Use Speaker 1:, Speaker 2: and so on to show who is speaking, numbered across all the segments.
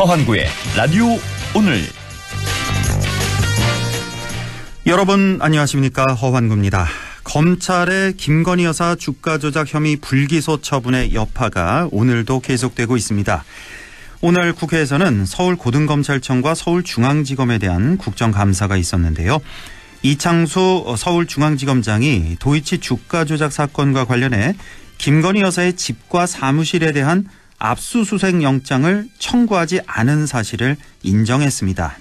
Speaker 1: 허환구의 라디오 오늘.
Speaker 2: 여러분 안녕하십니까, 허환구입니다. 검찰의 김건희 여사 주가 조작 혐의 불기소 처분의 여파가 오늘도 계속되고 있습니다. 오늘 국회에서는 서울고등검찰청과 서울중앙지검에 대한 국정감사가 있었는데요. 이창수 서울중앙지검장이 도이치 주가 조작 사건과 관련해 김건희 여사의 집과 사무실에 대한 압수수색 영장을 청구하지 않은 사실을 인정했습니다.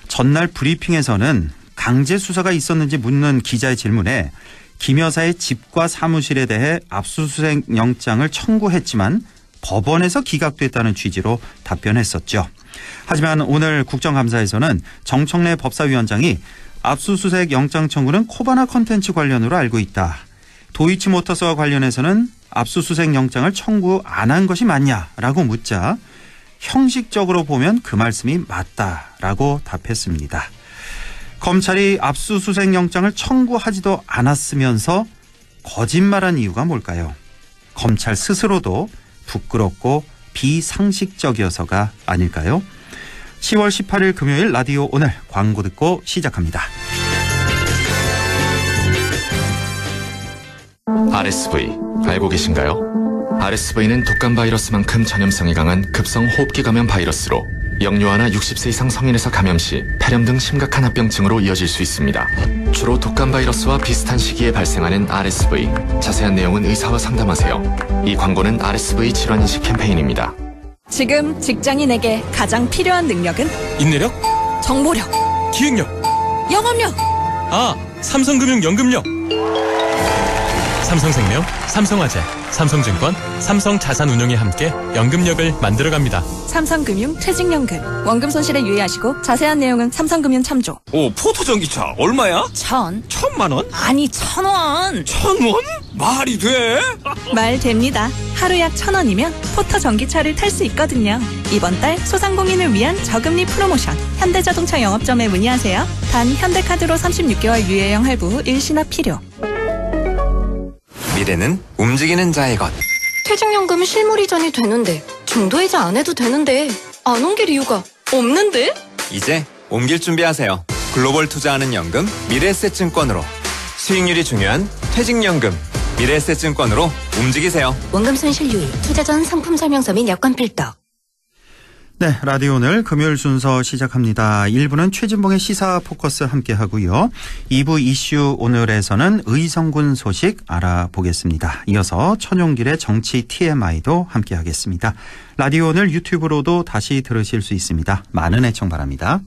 Speaker 2: 전날 브리핑에서는 강제 수사가 있었는지 묻는 기자의 질문에 김 여사의 집과 사무실에 대해 압수수색 영장을 청구했지만 법원에서 기각됐다는 취지로 답변했었죠. 하지만 오늘 국정감사에서는 정청래 법사위원장이 압수수색 영장 청구는 코바나 컨텐츠 관련으로 알고 있다. 도이치모터스와 관련해서는 압수수색 영장을 청구 안 한 것이 맞냐라고 묻자 형식적으로 보면 그 말씀이 맞다라고 답했습니다. 검찰이 압수수색 영장을 청구하지도 않았으면서 거짓말한 이유가 뭘까요? 검찰 스스로도 부끄럽고 비상식적이어서가 아닐까요? 10월 18일 금요일 라디오 오늘 광고 듣고 시작합니다.
Speaker 3: RSV 알고 계신가요? RSV는 독감 바이러스만큼 전염성이 강한 급성 호흡기 감염 바이러스로 영유아나 60세 이상 성인에서 감염 시 폐렴 등 심각한 합병증으로 이어질 수 있습니다. 주로 독감 바이러스와 비슷한 시기에 발생하는 RSV. 자세한 내용은 의사와 상담하세요. 이 광고는 RSV 질환인식 캠페인입니다.
Speaker 4: 지금 직장인에게 가장 필요한 능력은?
Speaker 5: 인내력?
Speaker 4: 정보력,
Speaker 5: 기획력,
Speaker 4: 영업력.
Speaker 5: 삼성금융 연금력. 삼성생명, 삼성화재, 삼성증권, 삼성자산운용이 함께 연금력을 만들어갑니다.
Speaker 4: 삼성금융 퇴직연금. 원금 손실에 유의하시고 자세한 내용은 삼성금융 참조.
Speaker 5: 포토전기차 얼마야? 1,000만 원?
Speaker 4: 아니 1,000원.
Speaker 5: 1,000원? 말이 돼?
Speaker 4: 말 됩니다. 하루 약 1,000원이면 포터 전기차를 탈 수 있거든요. 이번 달 소상공인을 위한 저금리 프로모션. 현대자동차 영업점에 문의하세요. 단 현대카드로 36개월 유예형 할부 후 일시납 필요.
Speaker 6: 미래는 움직이는 자의 것.
Speaker 7: 퇴직연금 실물 이전이 되는데 중도이자 안 해도 되는데 안 옮길 이유가 없는데?
Speaker 6: 이제 옮길 준비하세요. 글로벌 투자하는 연금 미래에셋증권으로. 수익률이 중요한 퇴직연금 미래에셋증권으로 움직이세요.
Speaker 7: 원금 손실 유의, 투자 전 상품 설명서 및 여건 필터.
Speaker 2: 네, 라디오 오늘 금요일 순서 시작합니다. 1부는 최진봉의 시사 포커스 함께 하고요. 2부 이슈 오늘에서는 의성군 소식 알아보겠습니다. 이어서 천용길의 정치 TMI도 함께 하겠습니다. 라디오 오늘 유튜브로도 다시 들으실 수 있습니다. 많은 애청 바랍니다.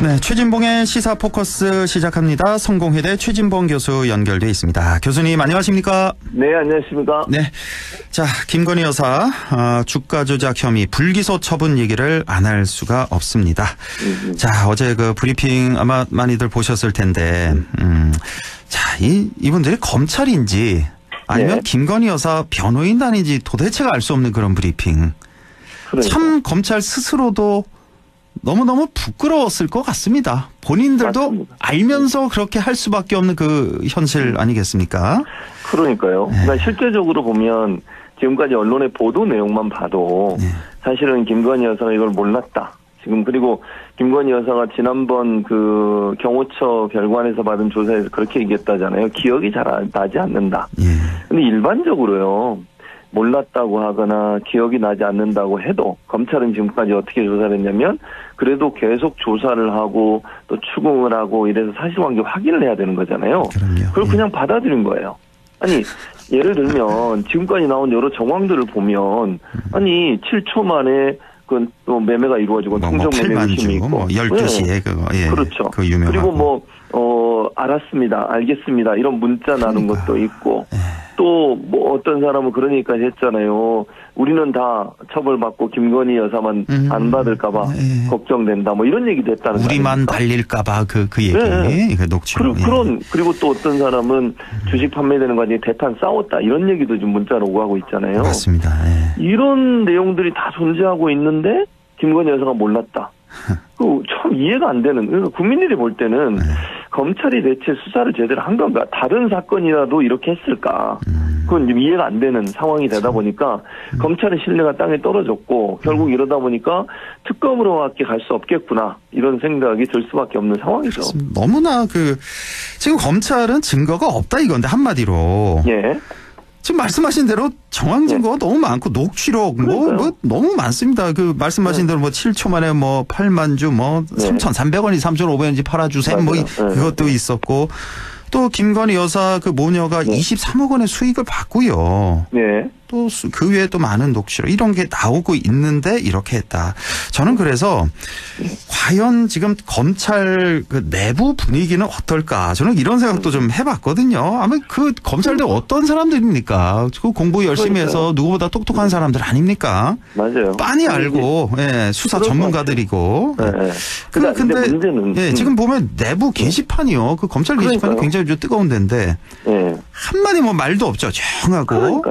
Speaker 2: 네, 최진봉의 시사 포커스 시작합니다. 성공회대 최진봉 교수 연결돼 있습니다. 교수님 안녕하십니까?
Speaker 8: 네, 안녕하십니까?
Speaker 2: 네, 자 김건희 여사 주가 조작 혐의 불기소 처분 얘기를 안 할 수가 없습니다. 자, 어제 그 브리핑 아마 많이들 보셨을 텐데, 자 이분들이 검찰인지 아니면
Speaker 8: 네.
Speaker 2: 김건희 여사 변호인단인지 도대체가 알 수 없는 그런 브리핑.
Speaker 8: 그러니까.
Speaker 2: 참 검찰 스스로도 너무너무 부끄러웠을 것 같습니다. 본인들도
Speaker 8: 맞습니다.
Speaker 2: 알면서 그렇게 할 수밖에 없는 그 현실 아니겠습니까?
Speaker 8: 그러니까요. 그러니까 실제적으로 보면 지금까지 언론의 보도 내용만 봐도 사실은 김건희 여사가 이걸 몰랐다. 지금 그리고 김건희 여사가 지난번 그 경호처 별관에서 받은 조사에서 그렇게 얘기했다잖아요. 기억이 잘 나지 않는다. 근데 일반적으로요. 몰랐다고 하거나 기억이 나지 않는다고 해도 검찰은 지금까지 어떻게 조사를 했냐면 그래도 계속 조사를 하고 또 추궁을 하고 이래서 사실관계 확인을 해야 되는 거잖아요.
Speaker 2: 그럼요.
Speaker 8: 그걸 그냥 받아들인 거예요. 아니 예를 들면 지금까지 나온 여러 정황들을 보면 아니 7초 만에 그 또 매매가 이루어지고 통정 매매 의심이 있고
Speaker 2: 12시에 그거
Speaker 8: 그렇죠.
Speaker 2: 그 유명하고.
Speaker 8: 그리고 알았습니다. 알겠습니다. 이런 문자 나눈 것도 있고 또 뭐 어떤 사람은 그러니까 했잖아요. 우리는 다 처벌받고 김건희 여사만 안 받을까봐 걱정된다. 뭐 이런 얘기도 했다는 거예요.
Speaker 2: 우리만 달릴까봐 그 얘기. 그 녹취록.
Speaker 8: 그리고 또 어떤 사람은 주식 판매되는 과정에 대판 싸웠다. 이런 얘기도 좀 문자로 오고 하고 있잖아요.
Speaker 2: 맞습니다.
Speaker 8: 이런 내용들이 다 존재하고 있는데 김건희 여사가 몰랐다. 참 이해가 안 되는. 그래서 국민들이 볼 때는 검찰이 대체 수사를 제대로 한 건가? 다른 사건이라도 이렇게 했을까? 그건 좀 이해가 안 되는 상황이 되다 보니까 검찰의 신뢰가 땅에 떨어졌고 결국 이러다 보니까 특검으로밖에 갈 수 없겠구나 이런 생각이 들 수밖에 없는 상황이죠.
Speaker 2: 너무나 지금 검찰은 증거가 없다 이건데 한마디로.
Speaker 8: 예.
Speaker 2: 지금 말씀하신 대로 정황 증거가 너무 많고 녹취록 뭐 너무 많습니다. 말씀하신 대로 7초 만에 8만 주 3,300원이 3,500원인지 팔아주세요. 그것도 있었고 또 김건희 여사 모녀가 23억 원의 수익을 받고요.
Speaker 8: 네.
Speaker 2: 또 그 외에 또 많은 녹취록 이런 게 나오고 있는데 이렇게 했다. 저는 그래서 과연 지금 검찰 내부 분위기는 어떨까? 저는 이런 생각도 좀 해봤거든요. 아마 검찰들 어떤 사람들입니까? 공부 열심히 해서 누구보다 똑똑한 사람들 아닙니까?
Speaker 8: 맞아요.
Speaker 2: 빤히 알고 수사 전문가들이고.
Speaker 8: 근데 문제는
Speaker 2: 지금 보면 내부 게시판이요. 검찰 게시판이 굉장히 좀 뜨거운 데인데 한마디 말도 없죠. 조용하고.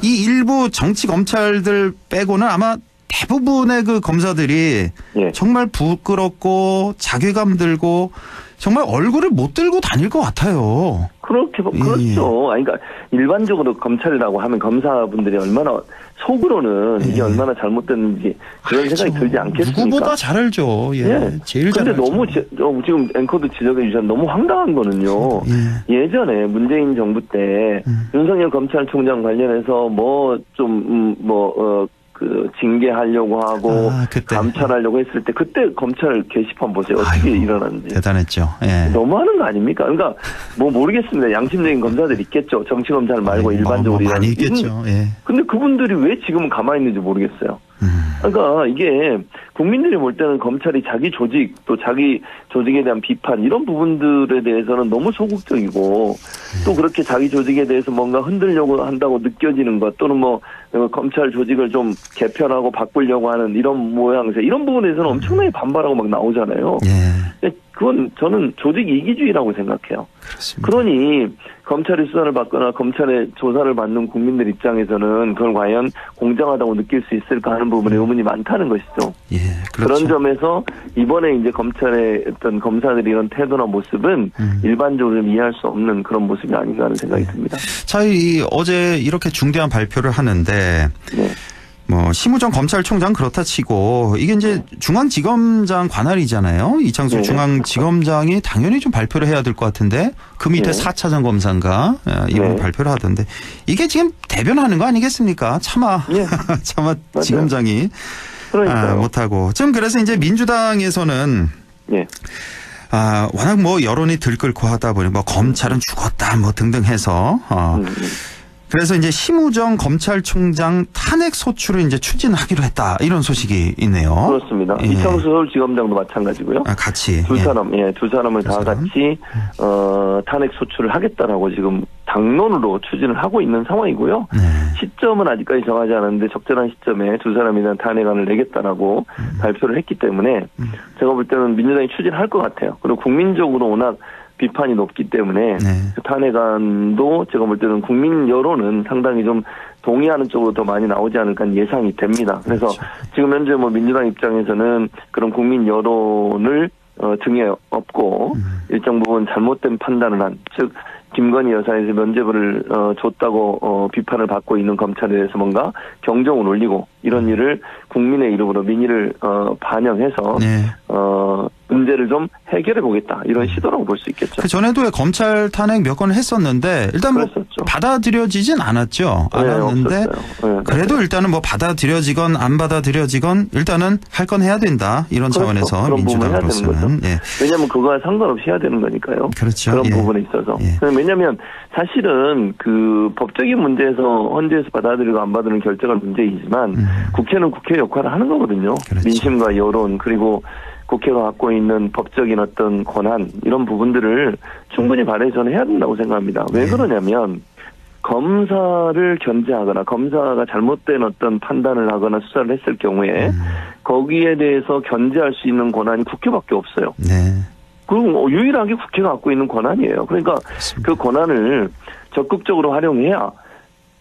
Speaker 2: 이 일부 정치 검찰들 빼고는 아마 대부분의 대검사들이 정말 부끄럽고 자괴감 들고 정말 얼굴을 못 들고 다닐 것 같아요.
Speaker 8: 그렇죠. 그러니까 일반적으로 검찰이라고 하면 검사분들이 얼마나 속으로는 이게 얼마나 잘못됐는지 그런 생각이 들지 않겠습니까? 누구보다
Speaker 2: 잘 알죠. 제일 잘 알죠.
Speaker 8: 근데 너무 지금 앵커도 지적해 주셨는데 너무 황당한 거는요. 예전에 문재인 정부 때 윤석열 검찰총장 관련해서 징계하려고 하고 감찰하려고 했을 때 그때 검찰 게시판 보세요. 어떻게 일어났는지.
Speaker 2: 대단했죠.
Speaker 8: 너무하는 거 아닙니까? 그러니까 모르겠습니다. 양심적인 검사들 있겠죠. 정치 검찰 말고 일반적으로.
Speaker 2: 많이 있겠죠.
Speaker 8: 근데 그분들이 왜 지금은 가만히 있는지 모르겠어요. 그러니까 이게 국민들이 볼 때는 검찰이 자기 조직 또 자기 조직에 대한 비판 이런 부분들에 대해서는 너무 소극적이고 또 그렇게 자기 조직에 대해서 뭔가 흔들려고 한다고 느껴지는 것 또는 검찰 조직을 좀 개편하고 바꾸려고 하는 이런 모양새 이런 부분에서는 엄청나게 반발하고 막 나오잖아요. 그건 저는 조직 이기주의라고 생각해요.
Speaker 2: 그렇습니다.
Speaker 8: 그러니 검찰이 수사를 받거나 검찰의 조사를 받는 국민들 입장에서는 그걸 과연 공정하다고 느낄 수 있을까 하는 부분에 의문이 많다는 것이죠.
Speaker 2: 그렇죠.
Speaker 8: 그런 점에서 이번에 이제 검찰의 어떤 검사들의 이런 태도나 모습은 일반적으로 좀 이해할 수 없는 그런 모습이 아닌가 하는 생각이 듭니다.
Speaker 2: 자, 어제 이렇게 중대한 발표를 하는데 심우정 검찰총장 그렇다 치고 이게 이제 중앙지검장 관할이잖아요. 이창수 중앙지검장이 당연히 좀 발표를 해야 될 것 같은데 그 밑에 4차장 검사인가 이분 발표를 하던데 이게 지금 대변하는 거 아니겠습니까? 차마 지검장이 못하고 지금 그래서 이제 민주당에서는 워낙 여론이 들끓고 하다 보니 검찰은 죽었다 등등 해서 그래서 이제 심우정 검찰총장 탄핵 소추를 이제 추진하기로 했다 이런 소식이 있네요.
Speaker 8: 그렇습니다. 이창수 서울지검장도 마찬가지고요.
Speaker 2: 같이
Speaker 8: 두 사람을 다 같이 탄핵 소추를 하겠다라고 지금 당론으로 추진을 하고 있는 상황이고요. 시점은 아직까지 정하지 않았는데 적절한 시점에 두 사람에 대한 탄핵안을 내겠다라고 발표를 했기 때문에 제가 볼 때는 민주당이 추진할 것 같아요. 그리고 국민적으로 워낙 비판이 높기 때문에 그 탄핵안도 제가 볼 때는 국민 여론은 상당히 좀 동의하는 쪽으로 더 많이 나오지 않을까 예상이 됩니다. 그래서 지금 현재 민주당 입장에서는 그런 국민 여론을 등에 업고 일정 부분 잘못된 판단을 한, 즉 김건희 여사에서 면죄부를 줬다고 비판을 받고 있는 검찰에 대해서 뭔가 경종을 울리고 이런 일을 국민의 이름으로 민의를 반영해서 문제를 좀 해결해 보겠다 이런 시도라고 볼 수 있겠죠.
Speaker 2: 그 전에도 검찰 탄핵 몇 건 했었는데 일단 받아들여지진 않았죠. 않았는데 그래도 일단은 받아들여지건 안 받아들여지건 일단은 할 건 해야 된다 이런 차원에서 민주당으로서는
Speaker 8: 왜냐하면 그거와 상관없이 해야 되는 거니까요.
Speaker 2: 그렇죠.
Speaker 8: 그런 부분에 있어서 왜냐하면 사실은 그 법적인 문제에서 헌재에서 받아들이고 안 받는 결정은 문제이지만 국회는 국회 역할을 하는 거거든요. 민심과 여론 그리고 국회가 갖고 있는 법적인 어떤 권한 이런 부분들을 충분히 발휘해서는 해야 된다고 생각합니다. 왜 그러냐면 검사를 견제하거나 검사가 잘못된 어떤 판단을 하거나 수사를 했을 경우에 거기에 대해서 견제할 수 있는 권한이 국회밖에 없어요. 그리고 유일하게 국회가 갖고 있는 권한이에요. 그러니까 그 권한을 적극적으로 활용해야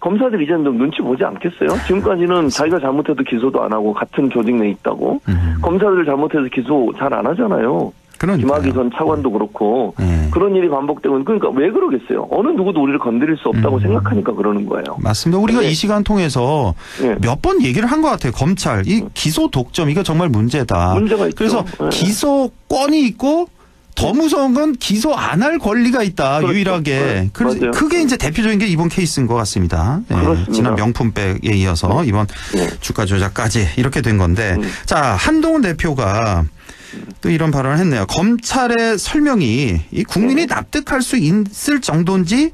Speaker 8: 검사들이 이제는 좀 눈치 보지 않겠어요? 지금까지는 자기가 잘못해도 기소도 안 하고 같은 조직 내에 있다고 검사들 잘못해서 기소 잘 안 하잖아요. 김학의 전 차관도 그렇고 그런 일이 반복되고 그러니까 왜 그러겠어요? 어느 누구도 우리를 건드릴 수 없다고 생각하니까 그러는 거예요.
Speaker 2: 맞습니다. 우리가 이 시간 통해서 몇 번 얘기를 한 것 같아요. 검찰 이 기소 독점 이거 정말 문제다.
Speaker 8: 문제가 있죠.
Speaker 2: 그래서 기소권이 있고 더 무서운 건 기소 안 할 권리가 있다.
Speaker 8: 그렇죠.
Speaker 2: 유일하게. 그래서 그게 이제 대표적인 게 이번 케이스인 것 같습니다. 지난 명품백에 이어서 이번 주가 조작까지 이렇게 된 건데 자 한동훈 대표가 또 이런 발언을 했네요. 검찰의 설명이 이 국민이 납득할 수 있을 정도인지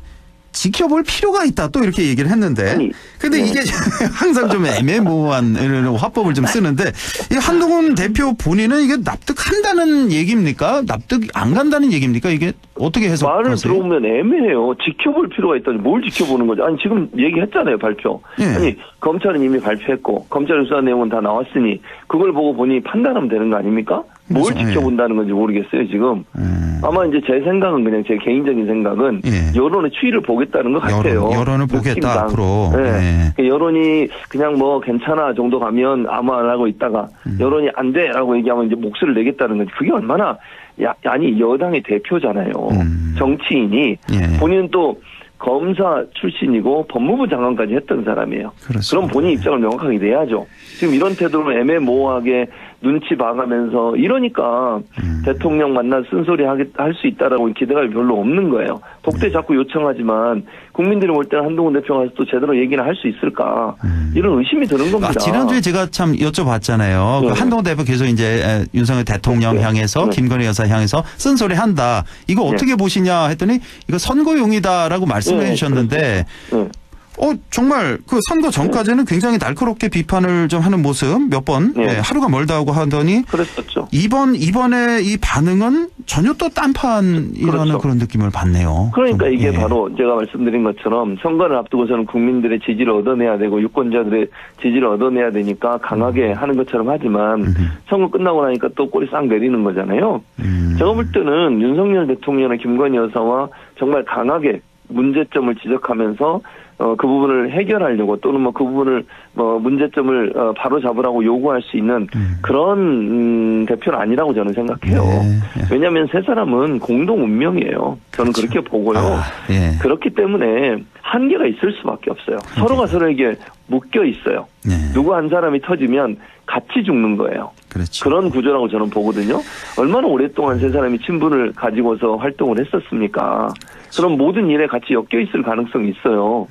Speaker 2: 지켜볼 필요가 있다. 또 이렇게 얘기를 했는데. 근데 이게 항상 좀 애매모호한 화법을 좀 쓰는데 이 한동훈 대표 본인은 이게 납득한다는 얘기입니까? 납득 안 간다는 얘기입니까? 이게 어떻게 해석하세요?
Speaker 8: 말을 들어보면 애매해요. 지켜볼 필요가 있다니 뭘 지켜보는 거죠? 아니 지금 얘기했잖아요. 발표. 아니 검찰은 이미 발표했고 검찰 수사 내용은 다 나왔으니 그걸 보고 보니 판단하면 되는 거 아닙니까? 뭘 지켜본다는 건지 모르겠어요, 지금. 아마 이제 제 생각은 그냥 제 개인적인 생각은 여론의 추이를 보겠다는 것 같아요.
Speaker 2: 여론을 보겠다, 앞으로.
Speaker 8: 여론이 그냥 뭐 괜찮아 정도 가면 아무 안 하고 있다가 여론이 안 돼 라고 얘기하면 이제 목소리를 내겠다는 건지 그게 얼마나, 아니, 여당의 대표잖아요. 정치인이. 본인은 또 검사 출신이고 법무부 장관까지 했던 사람이에요. 그렇습니다. 그럼 본인 입장을 명확하게 내야죠. 지금 이런 태도로 애매모호하게 눈치 봐가면서 이러니까 대통령 만나 쓴소리 할 수 있다라고 기대감이 별로 없는 거예요. 독대 자꾸 요청하지만 국민들이 볼 때는 한동훈 대표가 또 제대로 얘기를 할 수 있을까 이런 의심이 드는 겁니다.
Speaker 2: 지난주에 제가 참 여쭤봤잖아요. 그 한동훈 대표 계속 이제 윤석열 대통령 향해서 김건희 여사 향해서 쓴소리 한다. 이거 어떻게 보시냐 했더니 이거 선거용이다라고 말씀해 주셨는데 정말 그 선거 전까지는 굉장히 날카롭게 비판을 좀 하는 모습 몇 번 하루가 멀다 하고 하더니
Speaker 8: 그랬었죠.
Speaker 2: 이번에 이 반응은 전혀 또 딴판이라는 그런 느낌을 받네요.
Speaker 8: 그러니까 이게 바로 제가 말씀드린 것처럼 선거를 앞두고서는 국민들의 지지를 얻어내야 되고 유권자들의 지지를 얻어내야 되니까 강하게 하는 것처럼 하지만 선거 끝나고 나니까 또 꼬리 싹 내리는 거잖아요. 제가 볼 때는 윤석열 대통령이나 김건희 여사와 정말 강하게 문제점을 지적하면서 그 부분을 해결하려고 또는 뭐 그 부분을 문제점을 바로 잡으라고 요구할 수 있는 그런 대표는 아니라고 저는 생각해요. 왜냐하면 세 사람은 공동 운명이에요. 저는 그렇게 보고요. 그렇기 때문에 한계가 있을 수밖에 없어요. 서로가 서로에게 묶여 있어요. 누구 한 사람이 터지면 같이 죽는 거예요. 그런 구조라고 저는 보거든요. 얼마나 오랫동안 세 사람이 친분을 가지고서 활동을 했었습니까? 그럼 모든 일에 같이 엮여 있을 가능성이 있어요.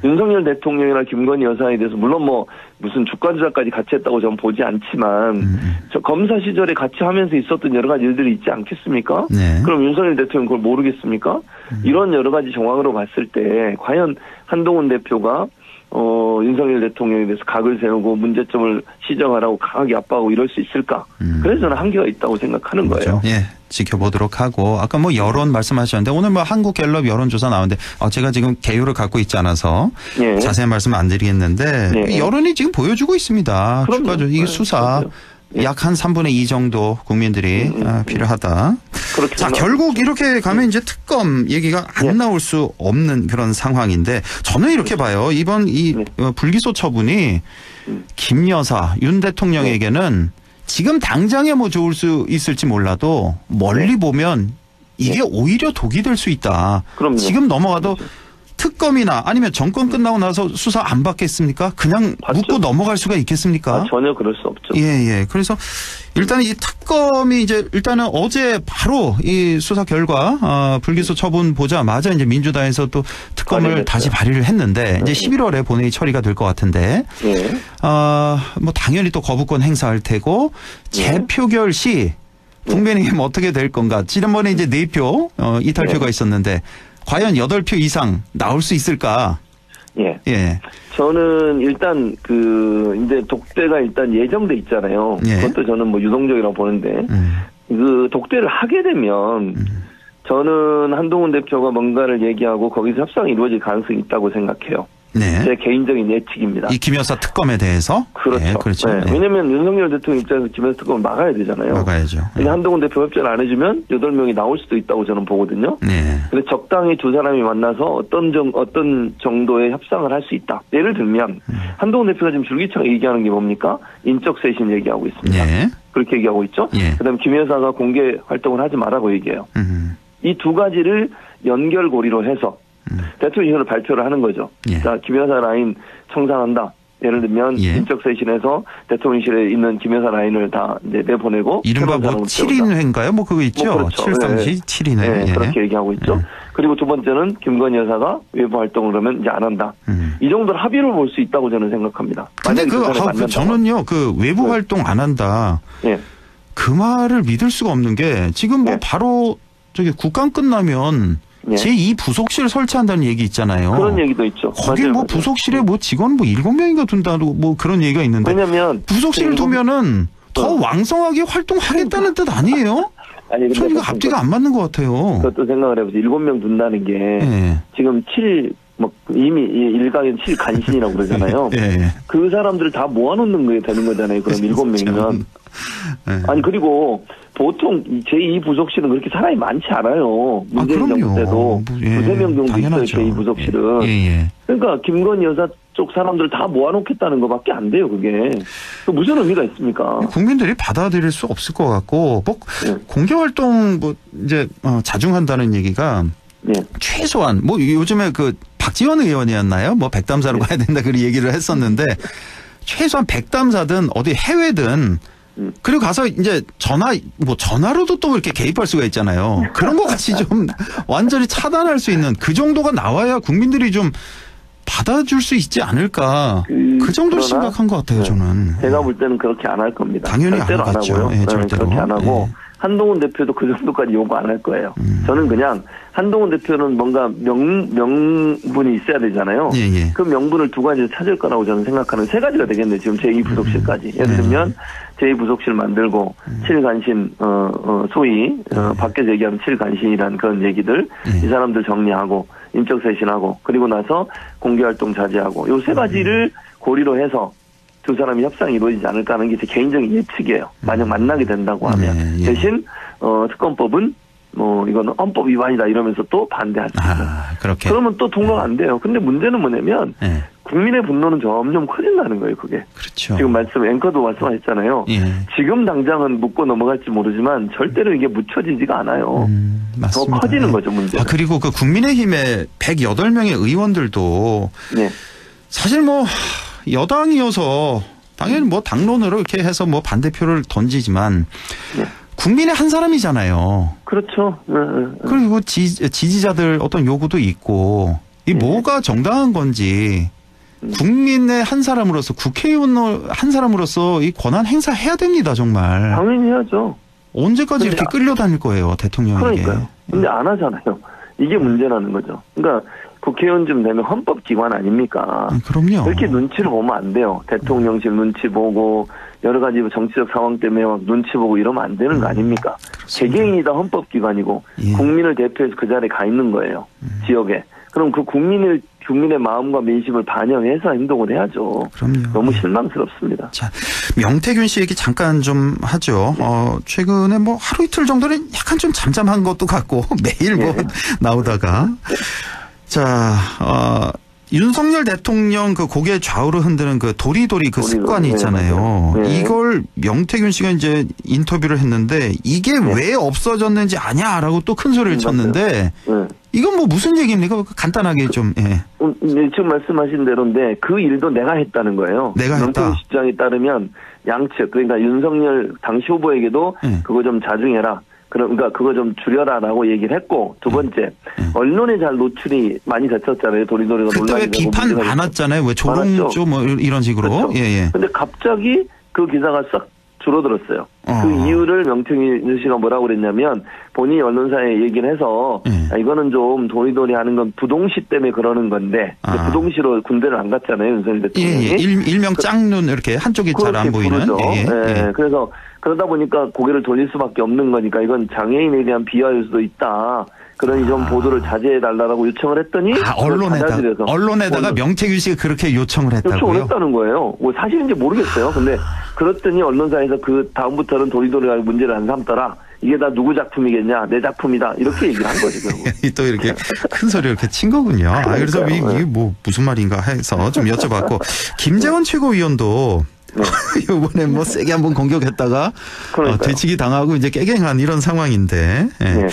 Speaker 8: 윤석열 대통령이나 김건희 여사에 대해서 물론 뭐 무슨 주가 조작까지 같이 했다고 저는 보지 않지만 저 검사 시절에 같이 하면서 있었던 여러 가지 일들이 있지 않겠습니까? 그럼 윤석열 대통령 그걸 모르겠습니까? 이런 여러 가지 정황으로 봤을 때 과연 한동훈 대표가 윤석열 대통령에 대해서 각을 세우고 문제점을 시정하라고 강하게 압박하고 이럴 수 있을까? 그래서 저는 한계가 있다고 생각하는 거예요.
Speaker 2: 지켜보도록 하고 아까 뭐 여론 말씀하셨는데 오늘 뭐 한국갤럽 여론조사 나오는데 제가 지금 개요를 갖고 있지 않아서 자세한 말씀 안 드리겠는데 여론이 지금 보여주고 있습니다. 이게 수사 약 한 3분의 2 정도 국민들이 필요하다. 자, 결국 이렇게 가면 이제 특검 얘기가 안 나올 수 없는 그런 상황인데 저는 이렇게 봐요. 이번 이 불기소 처분이 김 여사, 윤 대통령에게는 지금 당장에 뭐 좋을 수 있을지 몰라도 멀리 보면 이게 오히려 독이 될 수 있다. 지금 넘어가도 특검이나 아니면 정권 끝나고 나서 수사 안 받겠습니까? 그냥 묻고 넘어갈 수가 있겠습니까?
Speaker 8: 전혀 그럴 수 없죠.
Speaker 2: 그래서 일단은 이 특검이 이제 일단은 어제 바로 이 수사 결과 불기소 처분 보자마자 이제 민주당에서 또 특검을 다시 발의를 했는데 이제 11월에 본회의 처리가 될 것 같은데 뭐 당연히 또 거부권 행사할 테고 재표결 시 국민의힘 어떻게 될 건가? 지난번에 이제 4표 이탈표가 있었는데 과연 8표 이상 나올 수 있을까?
Speaker 8: 저는 일단 이제 독대가 일단 예정돼 있잖아요. 그것도 저는 뭐 유동적이라고 보는데 그 독대를 하게 되면 저는 한동훈 대표가 뭔가를 얘기하고 거기서 협상이 이루어질 가능성이 있다고 생각해요.
Speaker 2: 네.
Speaker 8: 제 개인적인 예측입니다.
Speaker 2: 이 김 여사 특검에 대해서?
Speaker 8: 그렇죠.
Speaker 2: 네, 그렇죠.
Speaker 8: 네.
Speaker 2: 네.
Speaker 8: 왜냐하면 윤석열 대통령 입장에서 김 여사 특검을 막아야 되잖아요.
Speaker 2: 막아야죠.
Speaker 8: 근데 한동훈 대표 협조를 안 해주면 8명이 나올 수도 있다고 저는 보거든요.
Speaker 2: 네.
Speaker 8: 근데 적당히 두 사람이 만나서 어떤 정도의 협상을 할 수 있다. 예를 들면 한동훈 대표가 지금 줄기차게 얘기하는 게 뭡니까? 인적 쇄신 얘기하고 있습니다.
Speaker 2: 예.
Speaker 8: 그렇게 얘기하고 있죠.
Speaker 2: 예.
Speaker 8: 그다음에 김 여사가 공개 활동을 하지 말라고 얘기해요. 이 두 가지를 연결고리로 해서 대통령이 발표를 하는 거죠.
Speaker 2: 예.
Speaker 8: 자, 김 여사 라인 청산한다. 예를 들면
Speaker 2: 예.
Speaker 8: 인적 쇄신에서 대통령실에 있는 김 여사 라인을 다 이제 내보내고
Speaker 2: 이른바 뭐 7인회인가요? 뭐 그거 있죠.
Speaker 8: 그렇죠.
Speaker 2: 7상시 7인회.
Speaker 8: 네,
Speaker 2: 예.
Speaker 8: 그렇게 얘기하고 있죠.
Speaker 2: 예.
Speaker 8: 그리고 두 번째는 김건희 여사가 외부 활동을 하면 이제 안 한다. 이 정도로 합의를 볼 수 있다고 저는 생각합니다.
Speaker 2: 근데 저는요, 그 외부
Speaker 8: 네.
Speaker 2: 활동 안 한다.
Speaker 8: 예.
Speaker 2: 그 말을 믿을 수가 없는 게 지금 뭐
Speaker 8: 네.
Speaker 2: 바로 저기 국감 끝나면
Speaker 8: 네.
Speaker 2: 제2 부속실 설치한다는 얘기 있잖아요.
Speaker 8: 그런 얘기도 있죠.
Speaker 2: 거기
Speaker 8: 맞아요,
Speaker 2: 뭐
Speaker 8: 맞아요.
Speaker 2: 부속실에 뭐 직원 뭐 7명인가 둔다고 뭐 그런 얘기가 있는데.
Speaker 8: 왜냐면
Speaker 2: 부속실을 두면은 더 왕성하게 활동하겠다는 뜻 아니에요?
Speaker 8: 아니, 근데
Speaker 2: 전 이거 앞뒤가 안 맞는 것 같아요.
Speaker 8: 그것도 생각을 해보세요. 7명 둔다는 게
Speaker 2: 예.
Speaker 8: 지금 이미 일각엔 7간신이라고 그러잖아요.
Speaker 2: 예.
Speaker 8: 그 사람들을 다 모아놓는 게 되는 거잖아요. 그럼 7명이면.
Speaker 2: 예.
Speaker 8: 아니, 그리고 보통 제2 부속실은 그렇게 사람이 많지 않아요. 문재인
Speaker 2: 그럼요.
Speaker 8: 정부 때도
Speaker 2: 예.
Speaker 8: 2-3명 정도
Speaker 2: 당연하죠.
Speaker 8: 있어요. 제2 부속실은.
Speaker 2: 예.
Speaker 8: 그러니까 김건희 여사 쪽 사람들 다 모아놓겠다는 것밖에 안 돼요. 그게. 무슨 의미가 있습니까?
Speaker 2: 국민들이 받아들일 수 없을 것 같고 뭐
Speaker 8: 네.
Speaker 2: 공개활동 뭐 이제 자중한다는 얘기가
Speaker 8: 네.
Speaker 2: 최소한 뭐 요즘에 그 박지원 의원이었나요? 뭐 백담사로 가야 된다 그런 얘기를 했었는데 최소한 백담사든 어디 해외든 그리고 가서 이제 전화로도 또 이렇게 개입할 수가 있잖아요. 그런 것 같이 좀 완전히 차단할 수 있는 그 정도가 나와야 국민들이 좀 받아줄 수 있지 않을까. 그 정도로 심각한 것 같아요, 저는.
Speaker 8: 제가 볼 때는 그렇게 안 할 겁니다.
Speaker 2: 당연히
Speaker 8: 절대로
Speaker 2: 안 하겠죠.
Speaker 8: 하고요.
Speaker 2: 예, 절대로.
Speaker 8: 그렇게 안 하고
Speaker 2: 예.
Speaker 8: 한동훈 대표도 그 정도까지 요구 안 할 거예요. 저는 그냥 한동훈 대표는 뭔가 명분이 있어야 되잖아요.
Speaker 2: 예.
Speaker 8: 그 명분을 두 가지를 찾을 거라고 저는 생각하는 세 가지가 되겠네요. 지금 제2부속실까지. 예를 들면 제2부속실 만들고 7간신 소위 밖에서 얘기하는 7간신이라는 그런 얘기들 이 사람들 정리하고 인적쇄신하고 그리고 나서 공개활동 자제하고 요 세 가지를 고리로 해서 두 사람이 협상이 이루어지지 않을까 하는 게 제 개인적인 예측이에요. 만약 만나게 된다고 하면. 대신 특검법은 뭐 이거는 헌법 위반이다 이러면서 또 반대할 수 있어요.
Speaker 2: 그렇게.
Speaker 8: 그러면 또 통과가 안 돼요. 근데 문제는 뭐냐면 국민의 분노는 점점 커진다는 거예요. 그게.
Speaker 2: 그렇죠.
Speaker 8: 지금 앵커도 말씀하셨잖아요.
Speaker 2: 예.
Speaker 8: 지금 당장은 묻고 넘어갈지 모르지만 절대로 이게 묻혀지지가 않아요.
Speaker 2: 맞습니다.
Speaker 8: 더 커지는 거죠, 문제는.
Speaker 2: 그리고 그 국민의힘의 108명의 의원들도 사실 뭐 여당이어서 당연히 뭐 당론으로 이렇게 해서 뭐 반대표를 던지지만 국민의 한 사람이잖아요.
Speaker 8: 그렇죠.
Speaker 2: 그리고 지지자들 어떤 요구도 있고 이 뭐가 정당한 건지 국민의 한 사람으로서 국회의원 한 사람으로서 이 권한 행사해야 됩니다. 정말.
Speaker 8: 당연히 해야죠.
Speaker 2: 언제까지 이렇게 끌려다닐 거예요. 대통령에게.
Speaker 8: 그러니까요. 근데 안 하잖아요. 이게 문제라는 거죠. 그러니까 국회의원쯤 되면 헌법기관 아닙니까?
Speaker 2: 그럼요.
Speaker 8: 그렇게 눈치를 보면 안 돼요. 대통령실 눈치 보고 여러 가지 정치적 상황 때문에 막 눈치 보고 이러면 안 되는 거 아닙니까? 개개인이 다 헌법기관이고 국민을 대표해서 그 자리에 가 있는 거예요. 지역에. 그럼 그 국민의 마음과 민심을 반영해서 행동을 해야죠.
Speaker 2: 그럼요.
Speaker 8: 너무 실망스럽습니다.
Speaker 2: 자, 명태균 씨 얘기 잠깐 좀 하죠. 최근에 뭐 하루 이틀 정도는 약간 좀 잠잠한 것도 같고 매일 뭐 나오다가 자, 윤석열 대통령 그 고개 좌우로 흔드는 그 도리도리 그 습관이 있잖아요. 이걸 명태균 씨가 이제 인터뷰를 했는데 이게 왜 없어졌는지 아냐라고 또 큰 소리를 쳤는데 이건 뭐 무슨 얘기입니까? 간단하게 좀.
Speaker 8: 지금 말씀하신 대로인데 그 일도 내가 했다는 거예요.
Speaker 2: 내가 했다.
Speaker 8: 명태균 시장에 따르면 양측 그러니까 윤석열 당시 후보에게도 그거 좀 자중해라. 그러니까 그거 좀 줄여라라고 얘기를 했고 두 번째 언론에 잘 노출이 많이 됐었잖아요. 도리도리가 논란이 되고
Speaker 2: 비판 많았잖아요. 왜 조롱조 뭐 이런 식으로.
Speaker 8: 그렇죠. 근데 갑자기 그 기사가 싹 줄어들었어요. 그 이유를 명태균 씨가 뭐라고 그랬냐면 본인이 언론사에 얘기를 해서 이거는 좀 도리도리 하는 건 부동시 때문에 그러는 건데 부동시로 군대를 안 갔잖아요. 윤석열 대통령이.
Speaker 2: 일명 짝눈 이렇게 한쪽이 잘 안 보이는.
Speaker 8: 그래서 그러다 보니까 고개를 돌릴 수밖에 없는 거니까 이건 장애인에 대한 비하일 수도 있다. 그러니 좀 보도를 자제해달라고 요청을 했더니
Speaker 2: 언론에다가 명태균 씨가 그렇게 요청을 했다고요?
Speaker 8: 요청을 했다는 거예요. 뭐 사실인지 모르겠어요. 근데 그랬더니 언론사에서 그 다음부터는 도리도리 문제를 안 삼더라. 이게 다 누구 작품이겠냐? 내 작품이다. 이렇게 얘기를 한 거죠.
Speaker 2: 또 이렇게 큰 소리 이렇게 친 거군요. 그래서 이게 뭐 무슨 말인가 해서 좀 여쭤봤고 김재원 최고위원도 이번에 뭐 세게 한번 공격했다가 되치기 당하고 이제 깨갱한 이런 상황인데. 네.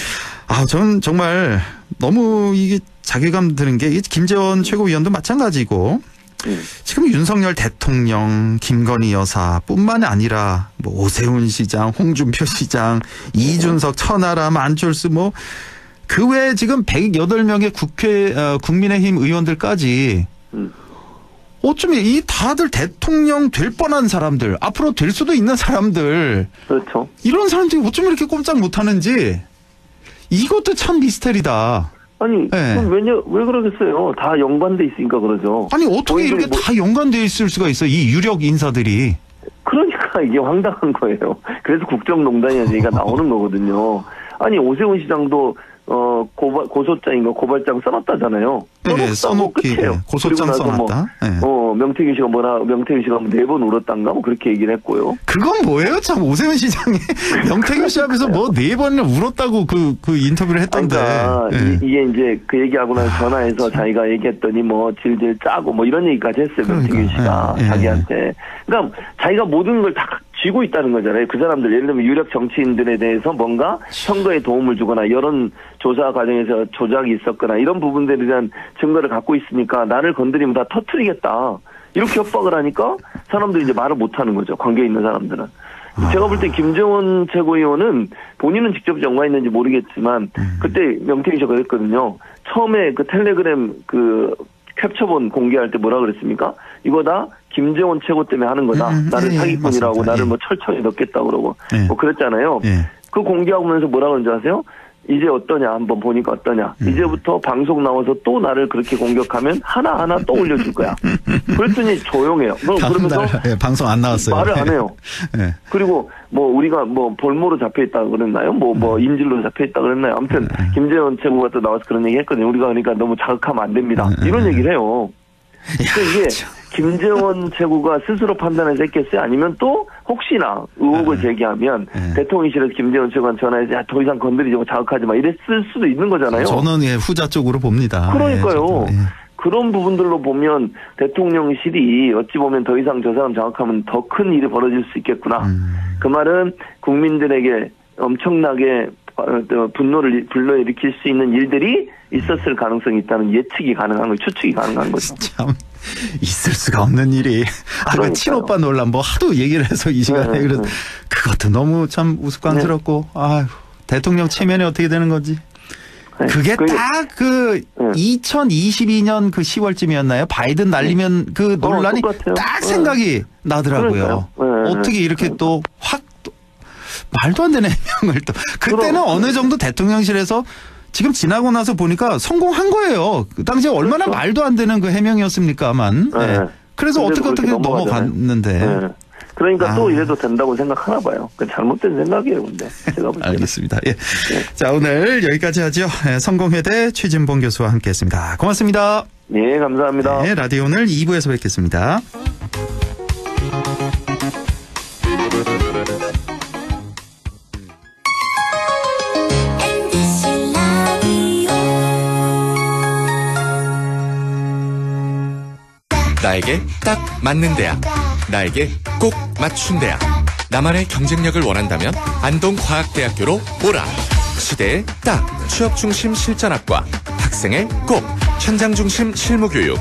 Speaker 2: 저는 정말 너무 이게 자괴감 드는 게 김재원 최고위원도 마찬가지고 지금 윤석열 대통령, 김건희 여사뿐만 아니라 뭐 오세훈 시장, 홍준표 시장, 이준석, 천하람, 안철수 뭐 그 외에 지금 108명의 국민의힘 의원들까지 어쩌면 이 다들 대통령 될 뻔한 사람들, 앞으로 될 수도 있는 사람들,
Speaker 8: 그렇죠.
Speaker 2: 이런 사람들이 어쩌면 이렇게 꼼짝 못하는지 이것도 참 미스터리다.
Speaker 8: 아니, 네. 왜 그러겠어요? 다 연관돼 있으니까 그러죠.
Speaker 2: 아니, 어떻게 이렇게 다 연관돼 있을 수가 있어, 이 유력 인사들이.
Speaker 8: 그러니까 이게 황당한 거예요. 그래서 국정농단이라는 얘기가 나오는 거거든요. 아니, 오세훈 시장도 고소장인가 고발장 써놨다잖아요.
Speaker 2: 네, 써놓기. 고소장 써놨다.
Speaker 8: 명태균 씨가 4번 울었단가 뭐 그렇게 얘기를 했고요.
Speaker 2: 그건 뭐예요? 참 오세훈 시장이 명태균 씨 앞에서 뭐 4번이나 울었다고 그 인터뷰를 했던데.
Speaker 8: 그러니까 이게 이제 그 얘기하고 나서 전화해서 자기가 얘기했더니 뭐 질질 짜고 뭐 이런 얘기까지 했어요. 명태균 씨가 자기한테. 그러니까 자기가 모든 걸 다 쥐고 있다는 거잖아요. 그 사람들 예를 들면 유력 정치인들에 대해서 뭔가 선거에 도움을 주거나 여론 조사 과정에서 조작이 있었거나 이런 부분들에 대한 증거를 갖고 있으니까 나를 건드리면 다 터뜨리겠다. 이렇게 협박을 하니까 사람들이 이제 말을 못하는 거죠. 관계에 있는 사람들은. 제가 볼 때 김재원 최고위원은 본인은 직접 연관있는지 모르겠지만 그때 명태균 씨가 그랬거든요. 처음에 그 텔레그램 그 캡처본 공개할 때 뭐라 그랬습니까? 이거 다 김재원 최고 때문에 하는 거다. 나를 사기꾼이라고 나를 뭐 철저히 넣겠다 그러고 뭐 그랬잖아요. 그 공개하면서 뭐라 그런지 아세요? 이제 어떠냐 한번 보니까 어떠냐. 이제부터 방송 나와서 또 나를 그렇게 공격하면 하나하나 또 올려줄 거야. 그랬더니 조용해요. 그러면서
Speaker 2: 방송 안 나왔어요.
Speaker 8: 말을 안 해요. 그리고 뭐 우리가 뭐 볼모로 잡혀있다 그랬나요? 뭐 인질로 잡혀있다 그랬나요? 아무튼 김재원 최고가 또 나와서 그런 얘기 했거든요. 우리가 그러니까 너무 자극하면 안 됩니다. 이런 얘기를 해요. 그러니까 이게 김재원 최고가 스스로 판단해서 했겠어요? 아니면 또 혹시나 의혹을 제기하면 대통령실에서 김재원 최고한테 전화해서 야, 더 이상 건드리지 마, 자극하지 마 이랬을 수도 있는 거잖아요.
Speaker 2: 저는 후자 쪽으로 봅니다.
Speaker 8: 그러니까요. 그런 부분들로 보면 대통령실이 어찌 보면 더 이상 저 사람 자극하면 더 큰 일이 벌어질 수 있겠구나. 그 말은 국민들에게 엄청나게 분노를 불러일으킬 수 있는 일들이 있었을 가능성이 있다는 예측이 가능한 거죠. 추측이 가능한 거죠.
Speaker 2: 참 있을 수가 없는 일이. 그 친오빠 논란 뭐 하도 얘기를 해서 이 시간에 그래서 그것도 너무 참 우스꽝스럽고 대통령 체면이 어떻게 되는 건지. 그게 딱 그 2022년 그 10월쯤이었나요? 바이든 날리면 그 논란이 딱 생각이 나더라고요. 어떻게 이렇게 또 확 말도 안 되는 해명을 또 그때는 어느 정도 대통령실에서 지금 지나고 나서 보니까 성공한 거예요. 그 당시에 얼마나 말도 안 되는 그 해명이었습니까만. 그래서 어떻게 넘어갔는데.
Speaker 8: 그러니까 또 이래도 된다고 생각하나 봐요. 그 잘못된 생각이에요, 근데. 제가 볼 때는.
Speaker 2: 알겠습니다. 자, 오늘 여기까지 하죠. 성공회대 최진봉 교수와 함께했습니다. 고맙습니다.
Speaker 8: 네, 감사합니다.
Speaker 2: 네, 라디오 오늘 2부에서 뵙겠습니다.
Speaker 3: 나에게 딱 맞는 대학, 나에게 꼭 맞춘 대학. 나만의 경쟁력을 원한다면 안동과학대학교로 오라. 시대에 딱 취업중심 실전학과, 학생의 꼭 현장중심 실무교육,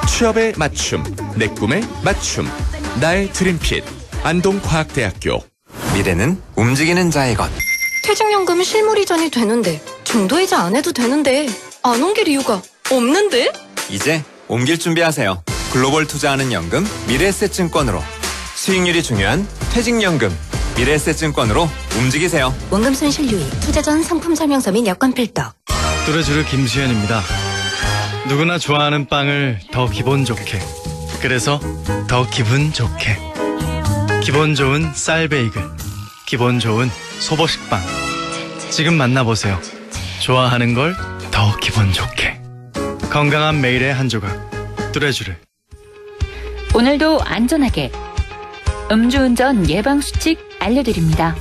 Speaker 3: 취업에 맞춤, 내 꿈에 맞춤, 나의 드림핏 안동과학대학교.
Speaker 6: 미래는 움직이는 자의 것.
Speaker 7: 퇴직연금 실물 이전이 되는데 중도이자 안 해도 되는데 안 옮길 이유가 없는데?
Speaker 6: 이제 옮길 준비하세요. 글로벌 투자하는 연금 미래에셋증권으로. 수익률이 중요한 퇴직연금 미래에셋증권으로 움직이세요.
Speaker 7: 원금 손실 유의, 투자 전 상품 설명서 및 여건 필독.
Speaker 9: 뚜레쥬르 김수현입니다. 누구나 좋아하는 빵을 더 기본 좋게, 그래서 더 기분 좋게. 기본 좋은 쌀 베이글, 기본 좋은 소보식빵. 지금 만나보세요. 좋아하는 걸 더 기분 좋게. 건강한 매일의 한 조각. 뚜레쥬르.
Speaker 10: 오늘도 안전하게 음주운전 예방수칙 알려드립니다.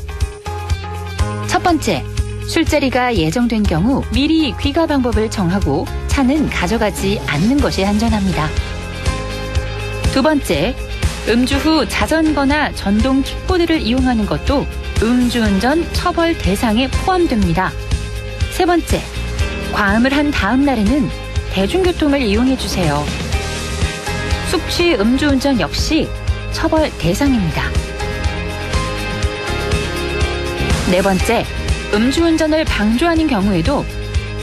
Speaker 10: 첫 번째, 술자리가 예정된 경우 미리 귀가 방법을 정하고 차는 가져가지 않는 것이 안전합니다. 두 번째, 음주 후 자전거나 전동 킥보드를 이용하는 것도 음주운전 처벌 대상에 포함됩니다. 세 번째, 과음을 한 다음 날에는 대중교통을 이용해 주세요. 숙취 음주운전 역시 처벌 대상입니다. 네 번째, 음주운전을 방조하는 경우에도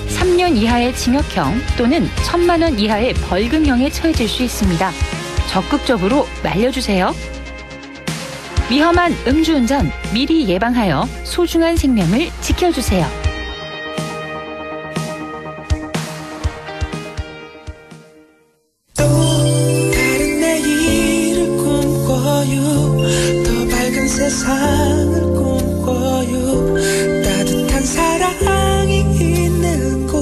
Speaker 10: 3년 이하의 징역형 또는 1,000만 원 이하의 벌금형에 처해질 수 있습니다. 적극적으로 말려주세요. 위험한 음주운전 미리 예방하여 소중한 생명을 지켜주세요.
Speaker 11: 세상을 꿈꿔요. 따뜻한 사랑이 있는 곳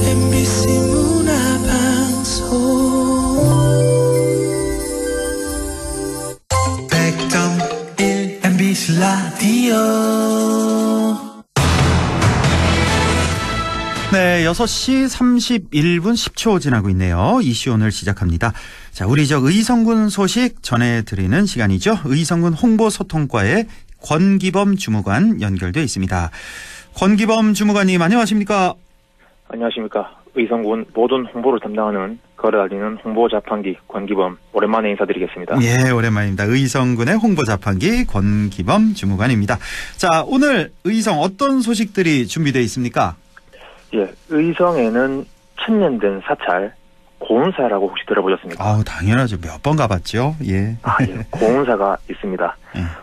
Speaker 11: MBC 문화방송 100.1 MBC 라디오.
Speaker 2: 네, 6시 31분 10초 지나고 있네요. 이슈 오늘 시작합니다. 자, 우리 의성군 소식 전해드리는 시간이죠. 의성군 홍보소통과의 권기범 주무관 연결되어 있습니다. 권기범 주무관님 안녕하십니까?
Speaker 12: 안녕하십니까. 의성군 모든 홍보를 담당하는 걸어다니는 홍보자판기 권기범, 오랜만에 인사드리겠습니다.
Speaker 2: 예, 오랜만입니다. 의성군의 홍보자판기 권기범 주무관입니다. 자, 오늘 의성 어떤 소식들이 준비되어 있습니까?
Speaker 12: 예, 의성에는 천년된 사찰 고운사라고 혹시 들어보셨습니까?
Speaker 2: 아우, 당연하죠. 몇 번 가봤죠. 예.
Speaker 12: 예, 고운사가 있습니다.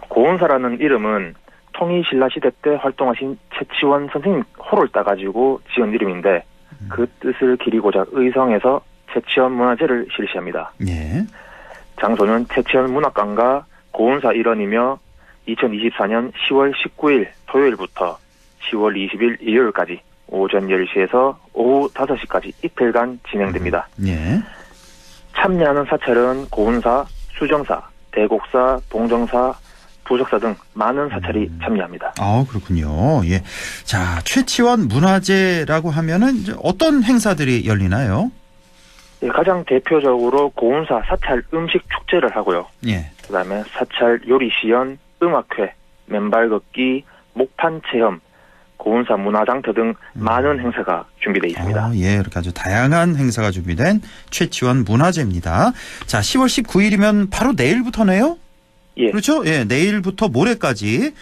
Speaker 12: 고운사라는 이름은 통일신라시대 때 활동하신 최치원 선생님 호를 따가지고 지은 이름인데 그 뜻을 기리고자 의성에서 최치원 문화제를 실시합니다.
Speaker 2: 예.
Speaker 12: 장소는 최치원 문학관과 고운사 일원이며 2024년 10월 19일 토요일부터 10월 20일 일요일까지 오전 10시에서 오후 5시까지 이틀간 진행됩니다.
Speaker 2: 예.
Speaker 12: 참여하는 사찰은 고운사, 수정사, 대곡사, 동정사, 부석사 등 많은 사찰이 참여합니다.
Speaker 2: 아, 그렇군요. 예. 자, 최치원 문화제라고 하면은 이제 어떤 행사들이 열리나요?
Speaker 12: 예, 가장 대표적으로 고운사 사찰 음식 축제를 하고요.
Speaker 2: 예.
Speaker 12: 그다음에 사찰 요리 시연, 음악회, 맨발 걷기, 목판 체험, 고운사 문화장터 등 많은 행사가 준비되어 있습니다.
Speaker 2: 예, 이렇게 아주 다양한 행사가 준비된 최치원 문화제입니다. 자, 10월 19일이면 바로 내일부터네요?
Speaker 12: 예.
Speaker 2: 그렇죠? 예, 내일부터 모레까지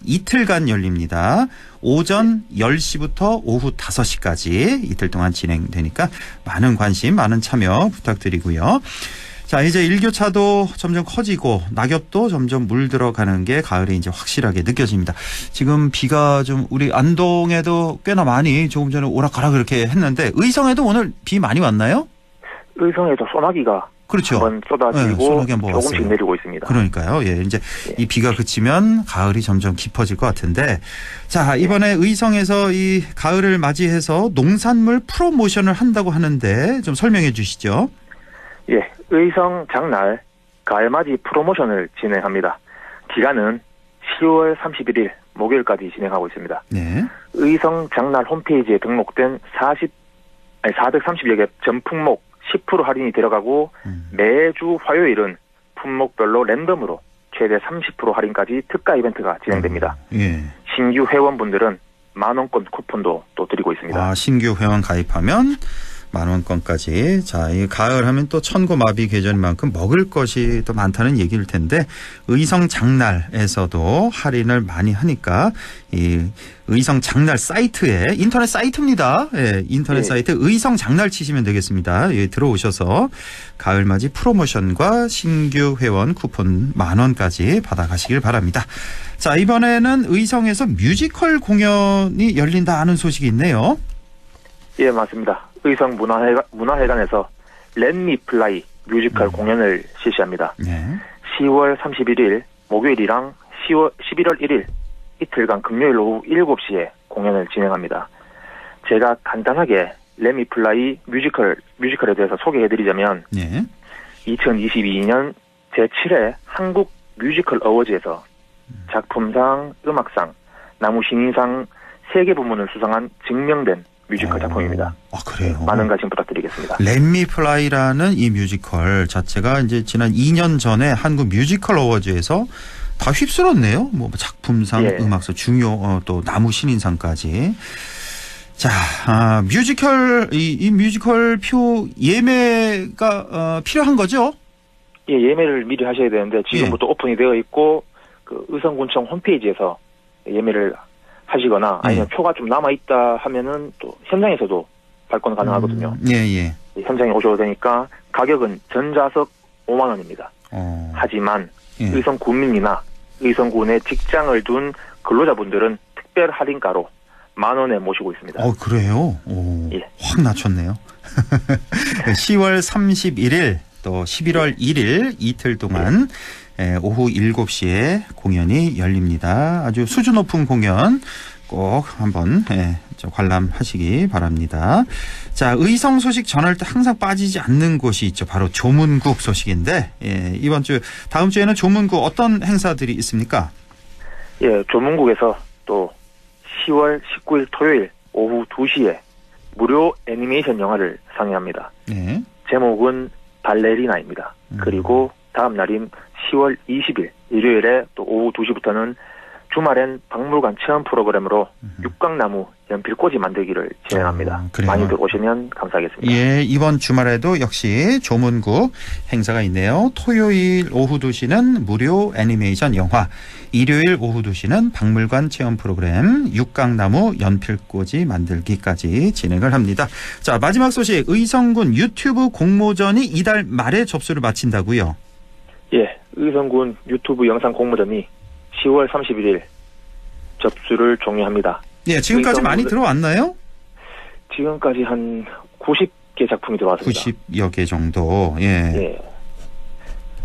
Speaker 2: 이틀간 열립니다. 오전 10시부터 오후 5시까지 이틀 동안 진행되니까 많은 관심, 많은 참여 부탁드리고요. 자, 이제 일교차도 점점 커지고 낙엽도 점점 물들어가는 게 가을에 이제 확실하게 느껴집니다. 지금 비가 좀 우리 안동에도 꽤나 많이 조금 전에 오락가락 그렇게 했는데 의성에도 오늘 비 많이 왔나요?
Speaker 12: 의성에도 소나기가
Speaker 2: 그렇죠.
Speaker 12: 한번 쏟아지고
Speaker 2: 소나기 한번
Speaker 12: 조금씩
Speaker 2: 왔어요.
Speaker 12: 내리고 있습니다.
Speaker 2: 그러니까요. 예, 이제 이 비가 그치면 가을이 점점 깊어질 것 같은데, 자, 이번에 의성에서 이 가을을 맞이해서 농산물 프로모션을 한다고 하는데 좀 설명해 주시죠.
Speaker 12: 예, 의성 장날 가을맞이 프로모션을 진행합니다. 기간은 10월 31일 목요일까지 진행하고 있습니다.
Speaker 2: 네.
Speaker 12: 의성 장날 홈페이지에 등록된 430여 개 전 품목 10% 할인이 들어가고 매주 화요일은 품목별로 랜덤으로 최대 30% 할인까지 특가 이벤트가 진행됩니다.
Speaker 2: 예.
Speaker 12: 신규 회원분들은 만원권 쿠폰도 또 드리고 있습니다.
Speaker 2: 아, 신규 회원 가입하면 만원권까지. 자, 이 가을 하면 또 천고마비 계절인 만큼 먹을 것이 더 많다는 얘기일 텐데 의성 장날에서도 할인을 많이 하니까 이 의성 장날 사이트에 인터넷 사이트입니다. 예, 인터넷 사이트 의성 장날 치시면 되겠습니다. 예, 들어오셔서 가을맞이 프로모션과 신규 회원 쿠폰 만원까지 받아가시길 바랍니다. 자, 이번에는 의성에서 뮤지컬 공연이 열린다 하는 소식이 있네요.
Speaker 12: 예, 맞습니다. 의성 문화회관에서 렛미 플라이 뮤지컬 공연을 실시합니다.
Speaker 2: 네.
Speaker 12: 10월 31일 목요일이랑 11월 1일 이틀간 금요일 오후 7시에 공연을 진행합니다. 제가 간단하게 레미플라이 뮤지컬에 대해서 소개해드리자면 2022년 제7회 한국 뮤지컬 어워즈에서 작품상, 음악상, 나무신인상 3개 부문을 수상한 증명된 뮤지컬 작품입니다.
Speaker 2: 그래요?
Speaker 12: 많은 관심 부탁드리겠습니다.
Speaker 2: 렛미플라이라는 이 뮤지컬 자체가 이제 지난 2년 전에 한국 뮤지컬 어워즈에서 다 휩쓸었네요. 뭐 작품상, 음악상, 중요 또 나무신인상까지. 자, 뮤지컬 이 뮤지컬 표 예매가 필요한 거죠?
Speaker 12: 예, 예매를 미리 하셔야 되는데 지금부터 오픈이 되어 있고 그 의성군청 홈페이지에서 예매를 하시거나 아니면 표가 좀 남아 있다 하면은 또 현장에서도 발권 가능하거든요. 현장에 오셔도 되니까 가격은 전좌석 5만 원입니다. 하지만 의성군민이나 의성군에 직장을 둔 근로자분들은 특별 할인가로 10,000원에 모시고 있습니다.
Speaker 2: 그래요? 확 낮췄네요. 10월 31일 또 11월 1일 이틀 동안 오후 7시에 공연이 열립니다. 아주 수준 높은 공연 꼭 한번 관람하시기 바랍니다. 자, 의성 소식 전할 때 항상 빠지지 않는 곳이 있죠. 바로 조문국 소식인데 이번 주 다음 주에는 조문국 어떤 행사들이 있습니까?
Speaker 12: 예, 조문국에서 또 10월 19일 토요일 오후 2시에 무료 애니메이션 영화를 상영합니다. 제목은 발레리나입니다. 그리고 다음 날인 10월 20일 일요일에 또 오후 2시부터는 주말엔 박물관 체험 프로그램으로 육각나무 연필꽂이 만들기를 진행합니다. 많이들 오시면 감사하겠습니다.
Speaker 2: 예, 이번 주말에도 역시 조문국 행사가 있네요. 토요일 오후 2시는 무료 애니메이션 영화, 일요일 오후 2시는 박물관 체험 프로그램 육각나무 연필꽂이 만들기까지 진행을 합니다. 자, 마지막 소식, 의성군 유튜브 공모전이 이달 말에 접수를 마친다고요?
Speaker 12: 예, 의성군 유튜브 영상 공모전이 10월 31일 접수를 종료합니다.
Speaker 2: 예, 지금까지 많이 들어왔나요?
Speaker 12: 지금까지 한 90개 작품이 들어왔습니다.
Speaker 2: 90여 개 정도. 예.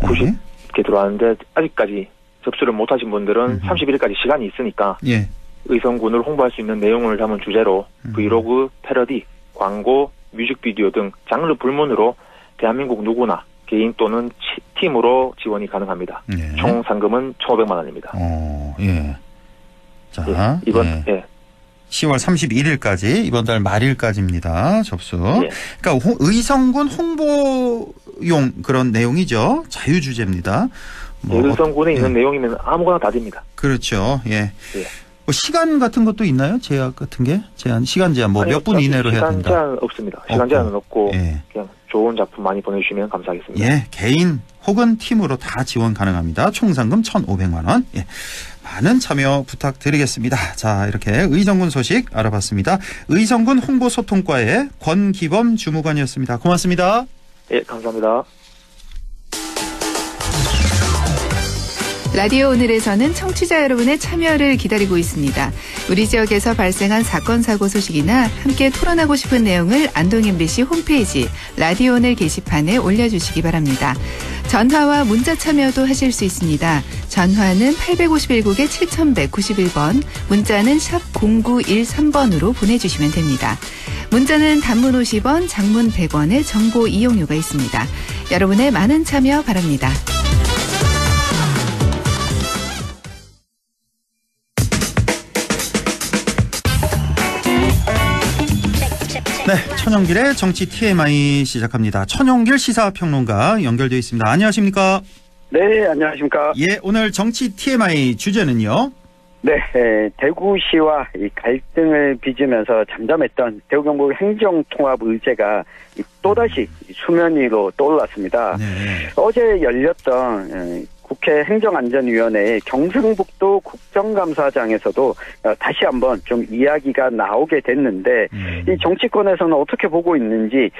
Speaker 12: 90개 들어왔는데 아직까지 접수를 못하신 분들은 30일까지 시간이 있으니까 의성군을 홍보할 수 있는 내용을 담은 주제로 브이로그, 패러디, 광고, 뮤직비디오 등 장르 불문으로 대한민국 누구나 개인 또는 팀으로 지원이 가능합니다. 총 상금은 1,500만 원입니다.
Speaker 2: 자,
Speaker 12: 이번
Speaker 2: 10월 31일까지 이번 달 말일까지입니다. 접수. 그러니까 의성군 홍보용 그런 내용이죠. 자유주제입니다.
Speaker 12: 의성군에 있는 내용이면 아무거나 다 됩니다.
Speaker 2: 그렇죠. 뭐 시간 같은 것도 있나요? 제약 같은 게? 시간 제한 뭐 몇 분 이내로 해야 된다?
Speaker 12: 시간 제한 없습니다. 시간 제한은 없고 그냥 좋은 작품 많이 보내주시면 감사하겠습니다.
Speaker 2: 개인 혹은 팀으로 다 지원 가능합니다. 총 상금 1,500만 원. 많은 참여 부탁드리겠습니다. 자, 이렇게 의성군 소식 알아봤습니다. 의성군 홍보소통과의 권기범 주무관이었습니다. 고맙습니다.
Speaker 12: 감사합니다.
Speaker 13: 라디오 오늘에서는 청취자 여러분의 참여를 기다리고 있습니다. 우리 지역에서 발생한 사건 사고 소식이나 함께 토론하고 싶은 내용을 안동 MBC 홈페이지 라디오 오늘 게시판에 올려주시기 바랍니다. 전화와 문자 참여도 하실 수 있습니다. 전화는 851국에 7191번, 문자는 샵 0913번으로 보내주시면 됩니다. 문자는 단문 50원, 장문 100원의 정보 이용료가 있습니다. 여러분의 많은 참여 바랍니다.
Speaker 2: 네, 천영길의 정치 TMI 시작합니다. 천영길 시사평론가 연결되어 있습니다. 안녕하십니까?
Speaker 14: 네, 안녕하십니까?
Speaker 2: 예, 오늘 정치 TMI 주제는요?
Speaker 14: 네, 대구시와 이 갈등을 빚으면서 잠잠했던 대구 경북 행정통합 의제가 또다시 수면 위로 떠올랐습니다. 어제 열렸던 국회 행정안전위원회의 경상북도 국정감사장에서도 다시 한번 좀 이야기가 나오게 됐는데 이 정치권에서는 어떻게 보고 있는지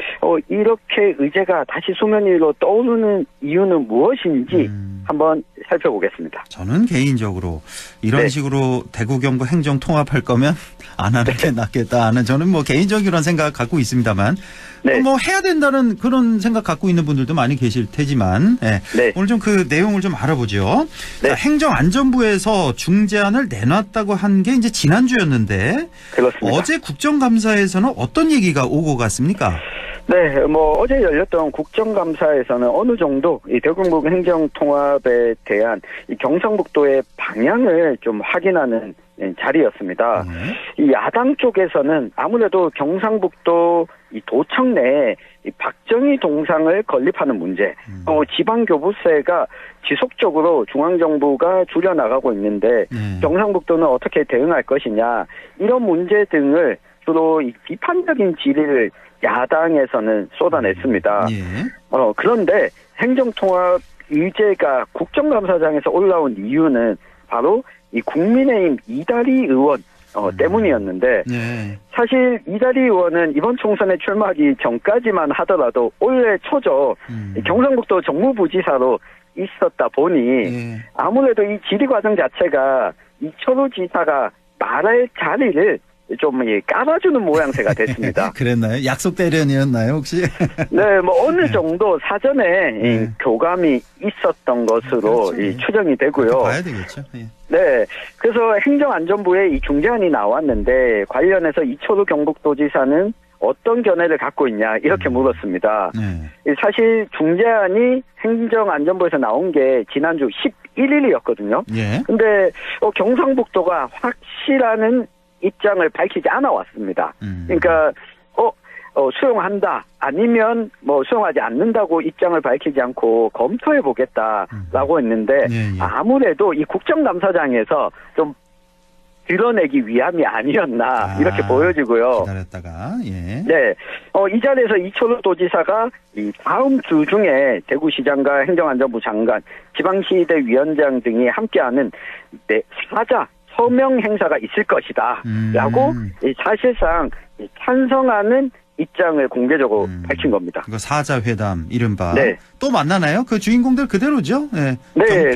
Speaker 14: 이렇게 의제가 다시 수면 위로 떠오르는 이유는 무엇인지 한번 살펴보겠습니다.
Speaker 2: 저는 개인적으로 이런 식으로 대구 경북 행정 통합할 거면 안 하는 게 낫겠다 하는 저는 뭐 개인적인 생각 갖고 있습니다만 뭐 해야 된다는 그런 생각 갖고 있는 분들도 많이 계실 테지만 오늘 좀 그 내용을 좀 알아보죠. 자, 행정안전부에서 중재안을 내놨다고 한 게 이제 지난주였는데
Speaker 14: 그렇습니다.
Speaker 2: 어제 국정감사에서는 어떤 얘기가 오고 갔습니까?
Speaker 14: 네, 뭐 어제 열렸던 국정감사에서는 어느 정도 이 대구 경북 행정통합에 대한 이 경상북도의 방향을 좀 확인하는 자리였습니다. 이 야당 쪽에서는 아무래도 경상북도 이 도청 내에 이 박정희 동상을 건립하는 문제, 지방교부세가 지속적으로 중앙정부가 줄여나가고 있는데 경상북도는 어떻게 대응할 것이냐 이런 문제 등을 주로 이 비판적인 질의를 야당에서는 쏟아냈습니다. 그런데 행정통합 의제가 국정감사장에서 올라온 이유는 바로 이 국민의힘 이다리 의원 때문이었는데 사실 이다리 의원은 이번 총선에 출마하기 전까지만 하더라도 올해 초죠 경상북도 정무부지사로 있었다 보니 아무래도 이 질의 과정 자체가 이철우 지사가 말할 자리를 좀 깔아주는 모양새가 됐습니다.
Speaker 2: 그랬나요? 약속 대련이었나요 혹시?
Speaker 14: 네, 뭐 어느 정도 사전에 교감이 있었던 것으로 추정이 되고요.
Speaker 2: 봐야 되겠죠.
Speaker 14: 네, 그래서 행정안전부에 이 중재안이 나왔는데 관련해서 이철우 경북도지사는 어떤 견해를 갖고 있냐 이렇게 물었습니다. 사실 중재안이 행정안전부에서 나온 게 지난주 11일이었거든요. 근데 경상북도가 확실한 입장을 밝히지 않아 왔습니다. 그러니까 수용한다 아니면 뭐 수용하지 않는다고 입장을 밝히지 않고 검토해 보겠다라고 했는데 아무래도 이 국정감사장에서 좀 드러내기 위함이 아니었나 이렇게 보여지고요.
Speaker 2: 기다렸다가
Speaker 14: 네, 이 자리에서 이철우 도지사가 이 다음 주 중에 대구시장과 행정안전부 장관, 지방시의회 위원장 등이 함께하는 사자 서명 행사가 있을 것이다 라고 사실상 찬성하는 입장을 공개적으로 밝힌 겁니다.
Speaker 2: 이거 사자회담 이른바 또 만나나요? 그 주인공들 그대로죠?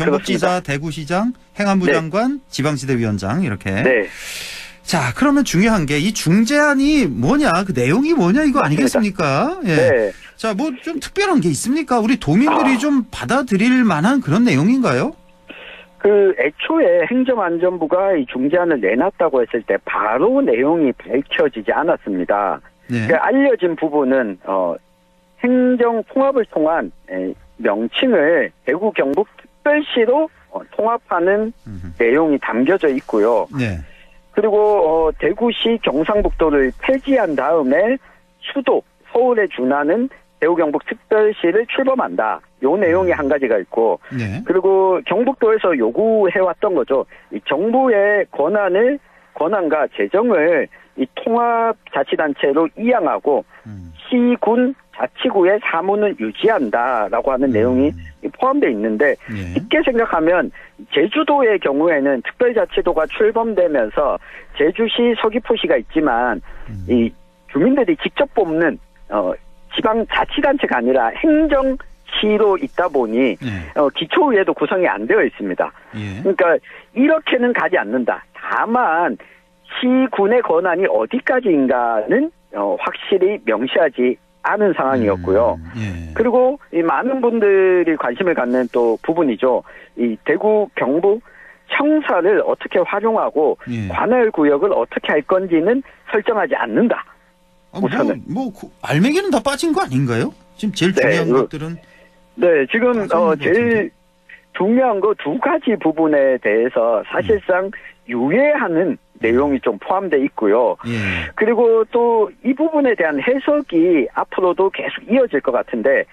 Speaker 2: 경북지사, 대구시장, 행안부 장관, 지방시대위원장 이렇게. 자, 그러면 중요한 게 이 중재안이 뭐냐, 그 내용이 뭐냐 이거 아니겠습니까? 자, 뭐 좀 특별한 게 있습니까? 우리 도민들이 좀 받아들일 만한 그런 내용인가요?
Speaker 14: 그 애초에 행정안전부가 이 중재안을 내놨다고 했을 때 바로 내용이 밝혀지지 않았습니다. 알려진 부분은 행정통합을 통한 명칭을 대구 경북 특별시로 통합하는 내용이 담겨져 있고요. 그리고 대구시 경상북도를 폐지한 다음에 수도 서울에 준하는 대구 경북 특별시를 출범한다. 요 내용이 한 가지가 있고 그리고 경북도에서 요구해왔던 거죠. 이 정부의 권한과 재정을 이 통합자치단체로 이양하고 시군 자치구의 사무는 유지한다라고 하는 내용이 포함되어 있는데 쉽게 생각하면 제주도의 경우에는 특별자치도가 출범되면서 제주시, 서귀포시가 있지만 이 주민들이 직접 뽑는 지방자치단체가 아니라 행정시로 있다 보니 기초의회도 구성이 안 되어 있습니다. 그러니까 이렇게는 가지 않는다. 다만 시군의 권한이 어디까지인가는 확실히 명시하지 않은 상황이었고요. 그리고 이 많은 분들이 관심을 갖는 또 부분이죠. 이 대구 경북 청사를 어떻게 활용하고 관할 구역을 어떻게 할 건지는 설정하지 않는다. 우선은
Speaker 2: 알맹이는 다 빠진 거 아닌가요? 지금 제일 중요한 것들은
Speaker 14: 지금 제일 중요한 거 두 가지 부분에 대해서 사실상 유예하는 내용이 좀 포함되어 있고요. 그리고 또 이 부분에 대한 해석이 앞으로도 계속 이어질 것 같은데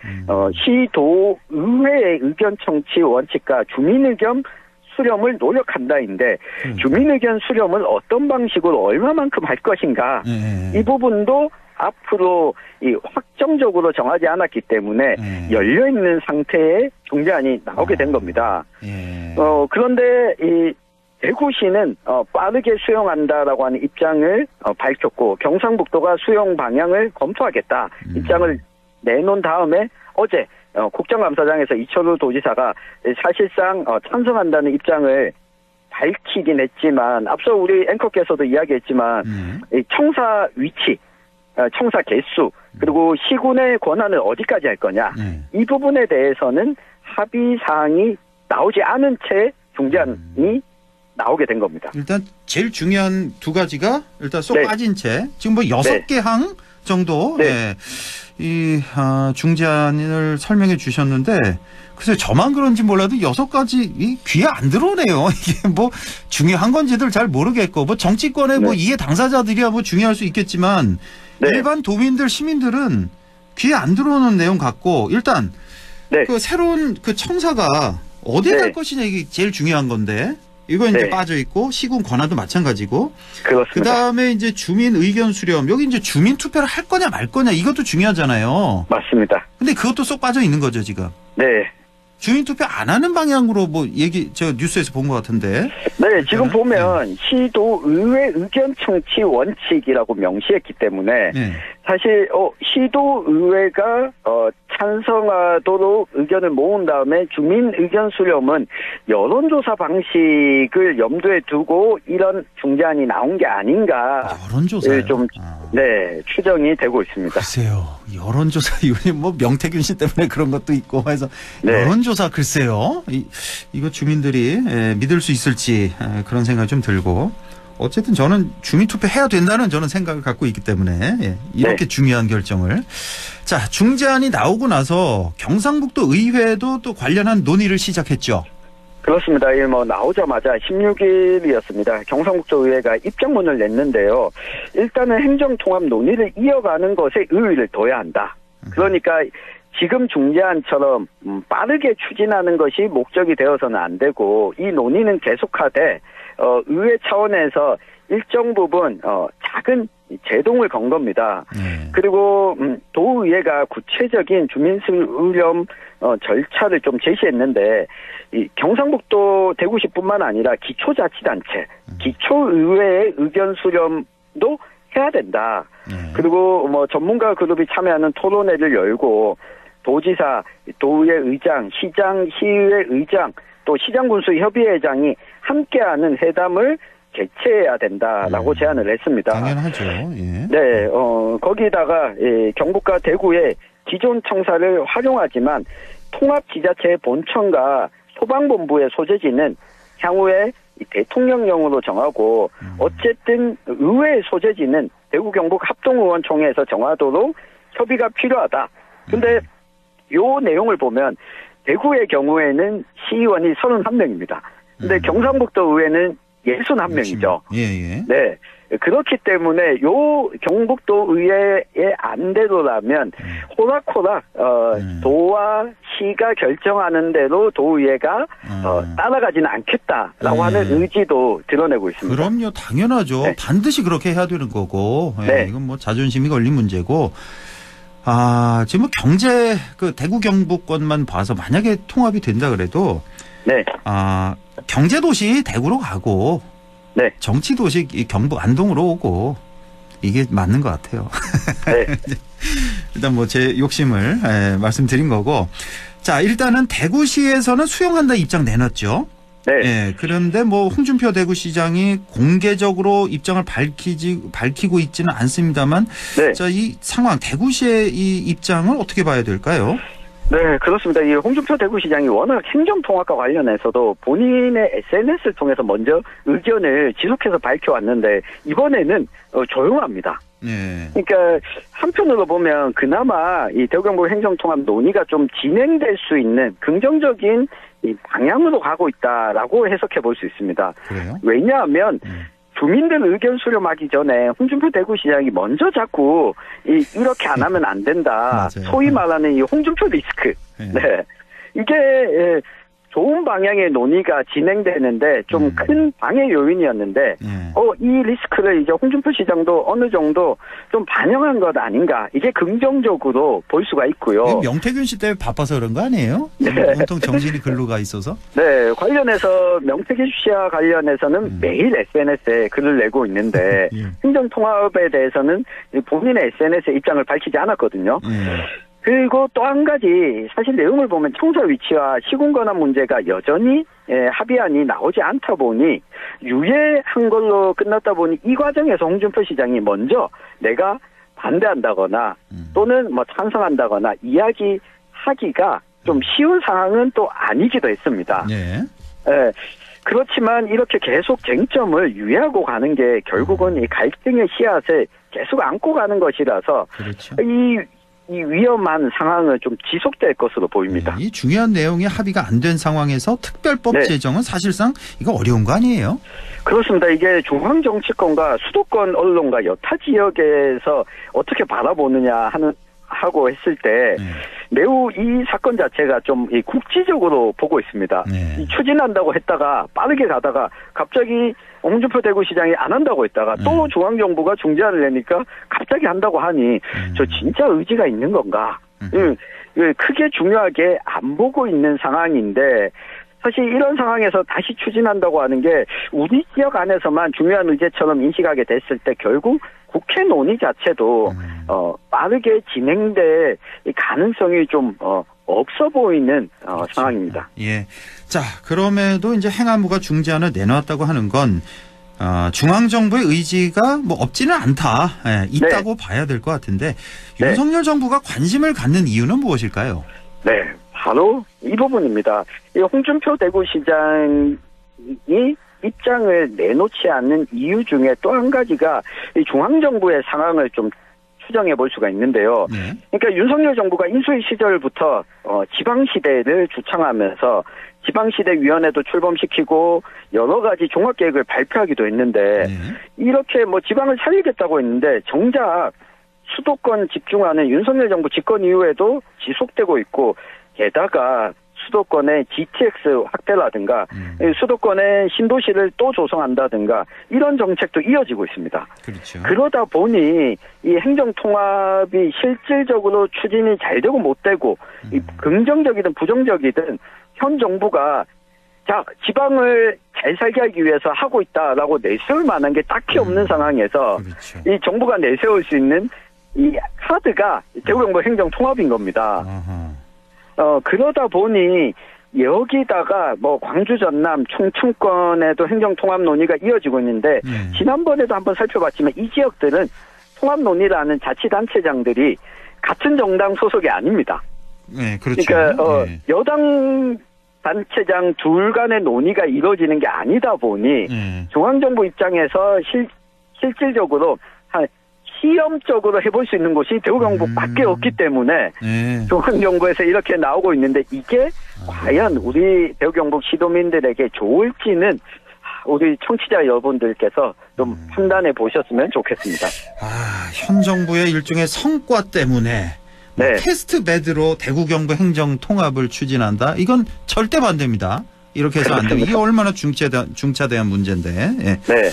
Speaker 14: 시도의회의 의견 청취 원칙과 주민의견 수렴을 노력한다인데 주민의견 수렴을 어떤 방식으로 얼마만큼 할 것인가 이 부분도 앞으로 이 확정적으로 정하지 않았기 때문에 열려있는 상태의 중재안이 나오게 된 겁니다. 그런데 이 대구시는 빠르게 수용한다라고 하는 입장을 밝혔고 경상북도가 수용 방향을 검토하겠다 입장을 내놓은 다음에 어제 국정감사장에서 이철우 도지사가 사실상 찬성한다는 입장을 밝히긴 했지만 앞서 우리 앵커께서도 이야기했지만 청사 위치, 청사 개수 그리고 시군의 권한을 어디까지 할 거냐 이 부분에 대해서는 합의 사항이 나오지 않은 채 중재안이 나오게 된 겁니다.
Speaker 2: 일단 제일 중요한 두 가지가 일단 쏙
Speaker 14: 네.
Speaker 2: 빠진 채 지금 뭐 6개 항 정도 이 중재안을 설명해 주셨는데 글쎄 저만 그런지 몰라도 6가지 귀에 안 들어오네요. 이게 뭐 중요한 건지들 잘 모르겠고 뭐 정치권의 뭐 이해 당사자들이야 뭐 중요할 수 있겠지만 일반 도민들 시민들은 귀에 안 들어오는 내용 같고 일단 그 새로운 그 청사가 어디에 갈 것이냐 이게 제일 중요한 건데 이거 이제 빠져 있고 시군 권한도 마찬가지고
Speaker 14: 그렇습니다.
Speaker 2: 그다음에 이제 주민 의견 수렴 여기 이제 주민 투표를 할 거냐 말 거냐 이것도 중요하잖아요.
Speaker 14: 맞습니다.
Speaker 2: 근데 그것도 쏙 빠져 있는 거죠 지금.
Speaker 14: 네.
Speaker 2: 주민 투표 안 하는 방향으로 뭐 제가 뉴스에서 본 것 같은데.
Speaker 14: 네, 지금 보면 시도 의회 의견 청취 원칙이라고 명시했기 때문에 사실 시도 의회가 찬성하도록 의견을 모은 다음에 주민 의견 수렴은 여론조사 방식을 염두에 두고 이런 중재안이 나온 게 아닌가.
Speaker 2: 여론조사요?
Speaker 14: 좀 추정이 되고 있습니다.
Speaker 2: 글쎄요. 여론조사 이거 뭐 명태균 씨 때문에 그런 것도 있고 해서 여론조사 글쎄요. 이거 주민들이 믿을 수 있을지 그런 생각이 좀 들고 어쨌든 저는 주민투표 해야 된다는 저는 생각을 갖고 있기 때문에 이렇게 중요한 결정을 자 중재안이 나오고 나서 경상북도 의회도 또 관련한 논의를 시작했죠.
Speaker 14: 그렇습니다. 나오자마자 16일이었습니다. 경상북도 의회가 입장문을 냈는데요. 일단은 행정통합 논의를 이어가는 것에 의의를 둬야 한다. 그러니까 지금 중재안처럼 빠르게 추진하는 것이 목적이 되어서는 안 되고 이 논의는 계속하되 의회 차원에서 일정 부분 작은 제동을 건 겁니다. 그리고 도의회가 구체적인 주민수렴 절차를 좀 제시했는데 이 경상북도 대구시뿐만 아니라 기초자치단체, 기초의회의 의견 수렴도 해야 된다. 그리고 뭐 전문가 그룹이 참여하는 토론회를 열고 도지사, 도의회 의장, 시장, 시의회 의장, 또 시장군수협의회장이 함께하는 회담을 개최해야 된다라고 제안을 했습니다.
Speaker 2: 당연하죠.
Speaker 14: 네, 거기다가 경북과 대구의 기존 청사를 활용하지만 통합지자체의 본청과 소방본부의 소재지는 향후에 대통령령으로 정하고 어쨌든 의회의 소재지는 대구 경북 합동의원총회에서 정하도록 협의가 필요하다. 근데 요 내용을 보면 대구의 경우에는 시의원이 31명입니다. 근데 경상북도 의회는 61명이죠. 네. 그렇기 때문에 요 경북도 의회의 안대로라면 호락호락 도와 시가 결정하는 대로 도의회가 따라가지는 않겠다라고 하는 의지도 드러내고 있습니다.
Speaker 2: 그럼요. 당연하죠. 반드시 그렇게 해야 되는 거고 이건 뭐 자존심이 걸린 문제고 지금 뭐 경제 대구 경북권만 봐서 만약에 통합이 된다 그래도 경제도시 대구로 가고 정치도시 경북 안동으로 오고 이게 맞는 것 같아요. 일단 뭐 제 욕심을 말씀드린 거고 자 일단은 대구시에서는 수용한다 입장 내놨죠. 그런데 뭐 홍준표 대구시장이 공개적으로 입장을 밝히고 있지는 않습니다만 자, 이 상황 대구시의 이 입장을 어떻게 봐야 될까요?
Speaker 14: 네, 그렇습니다. 이 홍준표 대구시장이 워낙 행정통합과 관련해서도 본인의 SNS를 통해서 먼저 의견을 지속해서 밝혀왔는데 이번에는 조용합니다. 그러니까 한편으로 보면 그나마 이 대구 경북 행정통합 논의가 좀 진행될 수 있는 긍정적인 이 방향으로 가고 있다라고 해석해 볼 수 있습니다.
Speaker 2: 그래요?
Speaker 14: 왜냐하면 주민들 의견 수렴하기 전에 홍준표 대구시장이 먼저 자꾸 이렇게 안 하면 안 된다. 소위 말하는 이 홍준표 리스크. 이게 좋은 방향의 논의가 진행되는데 좀 큰 방해 요인이었는데 이 리스크를 이제 홍준표 시장도 어느 정도 좀 반영한 것 아닌가. 이게 긍정적으로 볼 수가 있고요.
Speaker 2: 명태균 씨 때문에 바빠서 그런 거 아니에요? 보통 정신이 글로 가 있어서?
Speaker 14: 네, 관련해서 명태균 씨와 관련해서는 매일 SNS에 글을 내고 있는데 행정통합에 대해서는 본인의 SNS에 입장을 밝히지 않았거든요. 그리고 또 한 가지 사실 내용을 보면 청사 위치와 시군 권한 문제가 여전히 합의안이 나오지 않다 보니 유예한 걸로 끝났다 보니 이 과정에서 홍준표 시장이 먼저 내가 반대한다거나 또는 뭐 찬성한다거나 이야기하기가 좀 쉬운 상황은 또 아니기도 했습니다.
Speaker 2: 네.
Speaker 14: 그렇지만 이렇게 계속 쟁점을 유예하고 가는 게 결국은 이 갈등의 씨앗을 계속 안고 가는 것이라서
Speaker 2: 그렇죠.
Speaker 14: 이 위험한 상황은 좀 지속될 것으로 보입니다.
Speaker 2: 이 중요한 내용이 합의가 안 된 상황에서 특별법 제정은 사실상 이거 어려운 거 아니에요?
Speaker 14: 그렇습니다. 이게 중앙정치권과 수도권 언론과 여타 지역에서 어떻게 바라보느냐 하고 했을 때 매우 이 사건 자체가 좀 국지적으로 보고 있습니다. 추진한다고 했다가 빠르게 가다가 갑자기 홍준표 대구시장이 안 한다고 했다가 또 중앙정부가 중재안을 내니까 갑자기 한다고 하니 저 진짜 의지가 있는 건가? 크게 중요하게 안 보고 있는 상황인데 사실 이런 상황에서 다시 추진한다고 하는 게 우리 지역 안에서만 중요한 의제처럼 인식하게 됐을 때 결국 국회 논의 자체도 빠르게 진행될 가능성이 좀 없어 보이는 상황입니다.
Speaker 2: 예. 자, 그럼에도 이제 행안부가 중재안을 내놓았다고 하는 건 중앙정부의 의지가 뭐 없지는 않다. 있다고 봐야 될 것 같은데 윤석열 정부가 관심을 갖는 이유는 무엇일까요?
Speaker 14: 네. 바로 이 부분입니다. 홍준표 대구시장이 입장을 내놓지 않는 이유 중에 또 한 가지가 이 중앙정부의 상황을 좀 추정해 볼 수가 있는데요. 그러니까 윤석열 정부가 인수위 시절부터 지방시대를 주창하면서 지방시대위원회도 출범시키고 여러 가지 종합계획을 발표하기도 했는데 이렇게 뭐 지방을 살리겠다고 했는데 정작 수도권 집중하는 윤석열 정부 집권 이후에도 지속되고 있고 게다가 수도권의 GTX 확대라든가 수도권의 신도시를 또 조성한다든가 이런 정책도 이어지고 있습니다.
Speaker 2: 그렇죠.
Speaker 14: 그러다 보니 이 행정통합이 실질적으로 추진이 잘 되고 못 되고 이 긍정적이든 부정적이든 현 정부가 자 지방을 잘 살게 하기 위해서 하고 있다라고 내세울 만한 게 딱히 없는 상황에서 이 정부가 내세울 수 있는 이 카드가 대구경북 행정통합인 겁니다. 그러다 보니 여기다가 뭐 광주, 전남, 충청권에도 행정통합 논의가 이어지고 있는데 지난번에도 한번 살펴봤지만 이 지역들은 통합 논의라는 자치단체장들이 같은 정당 소속이 아닙니다.
Speaker 2: 네, 그렇죠.
Speaker 14: 그러니까 여당 단체장 둘 간의 논의가 이루어지는 게 아니다 보니 중앙정부 입장에서 실질적으로 시험적으로 해볼 수 있는 곳이 대구경북밖에 없기 때문에 중앙정부에서 이렇게 나오고 있는데 이게 과연 우리 대구경북 시도민들에게 좋을지는 우리 청취자 여러분들께서 좀 판단해 보셨으면 좋겠습니다.
Speaker 2: 현 정부의 일종의 성과 때문에 테스트 베드로 대구 경북 행정 통합을 추진한다. 이건 절대 반대입니다. 이렇게 해서 안 됩니다. 이게 얼마나 중차대한 문제인데. 네.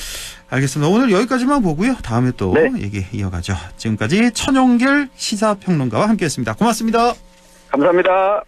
Speaker 2: 알겠습니다. 오늘 여기까지만 보고요. 다음에 또 얘기 이어가죠. 지금까지 천용길 시사평론가와 함께했습니다. 고맙습니다.
Speaker 14: 감사합니다.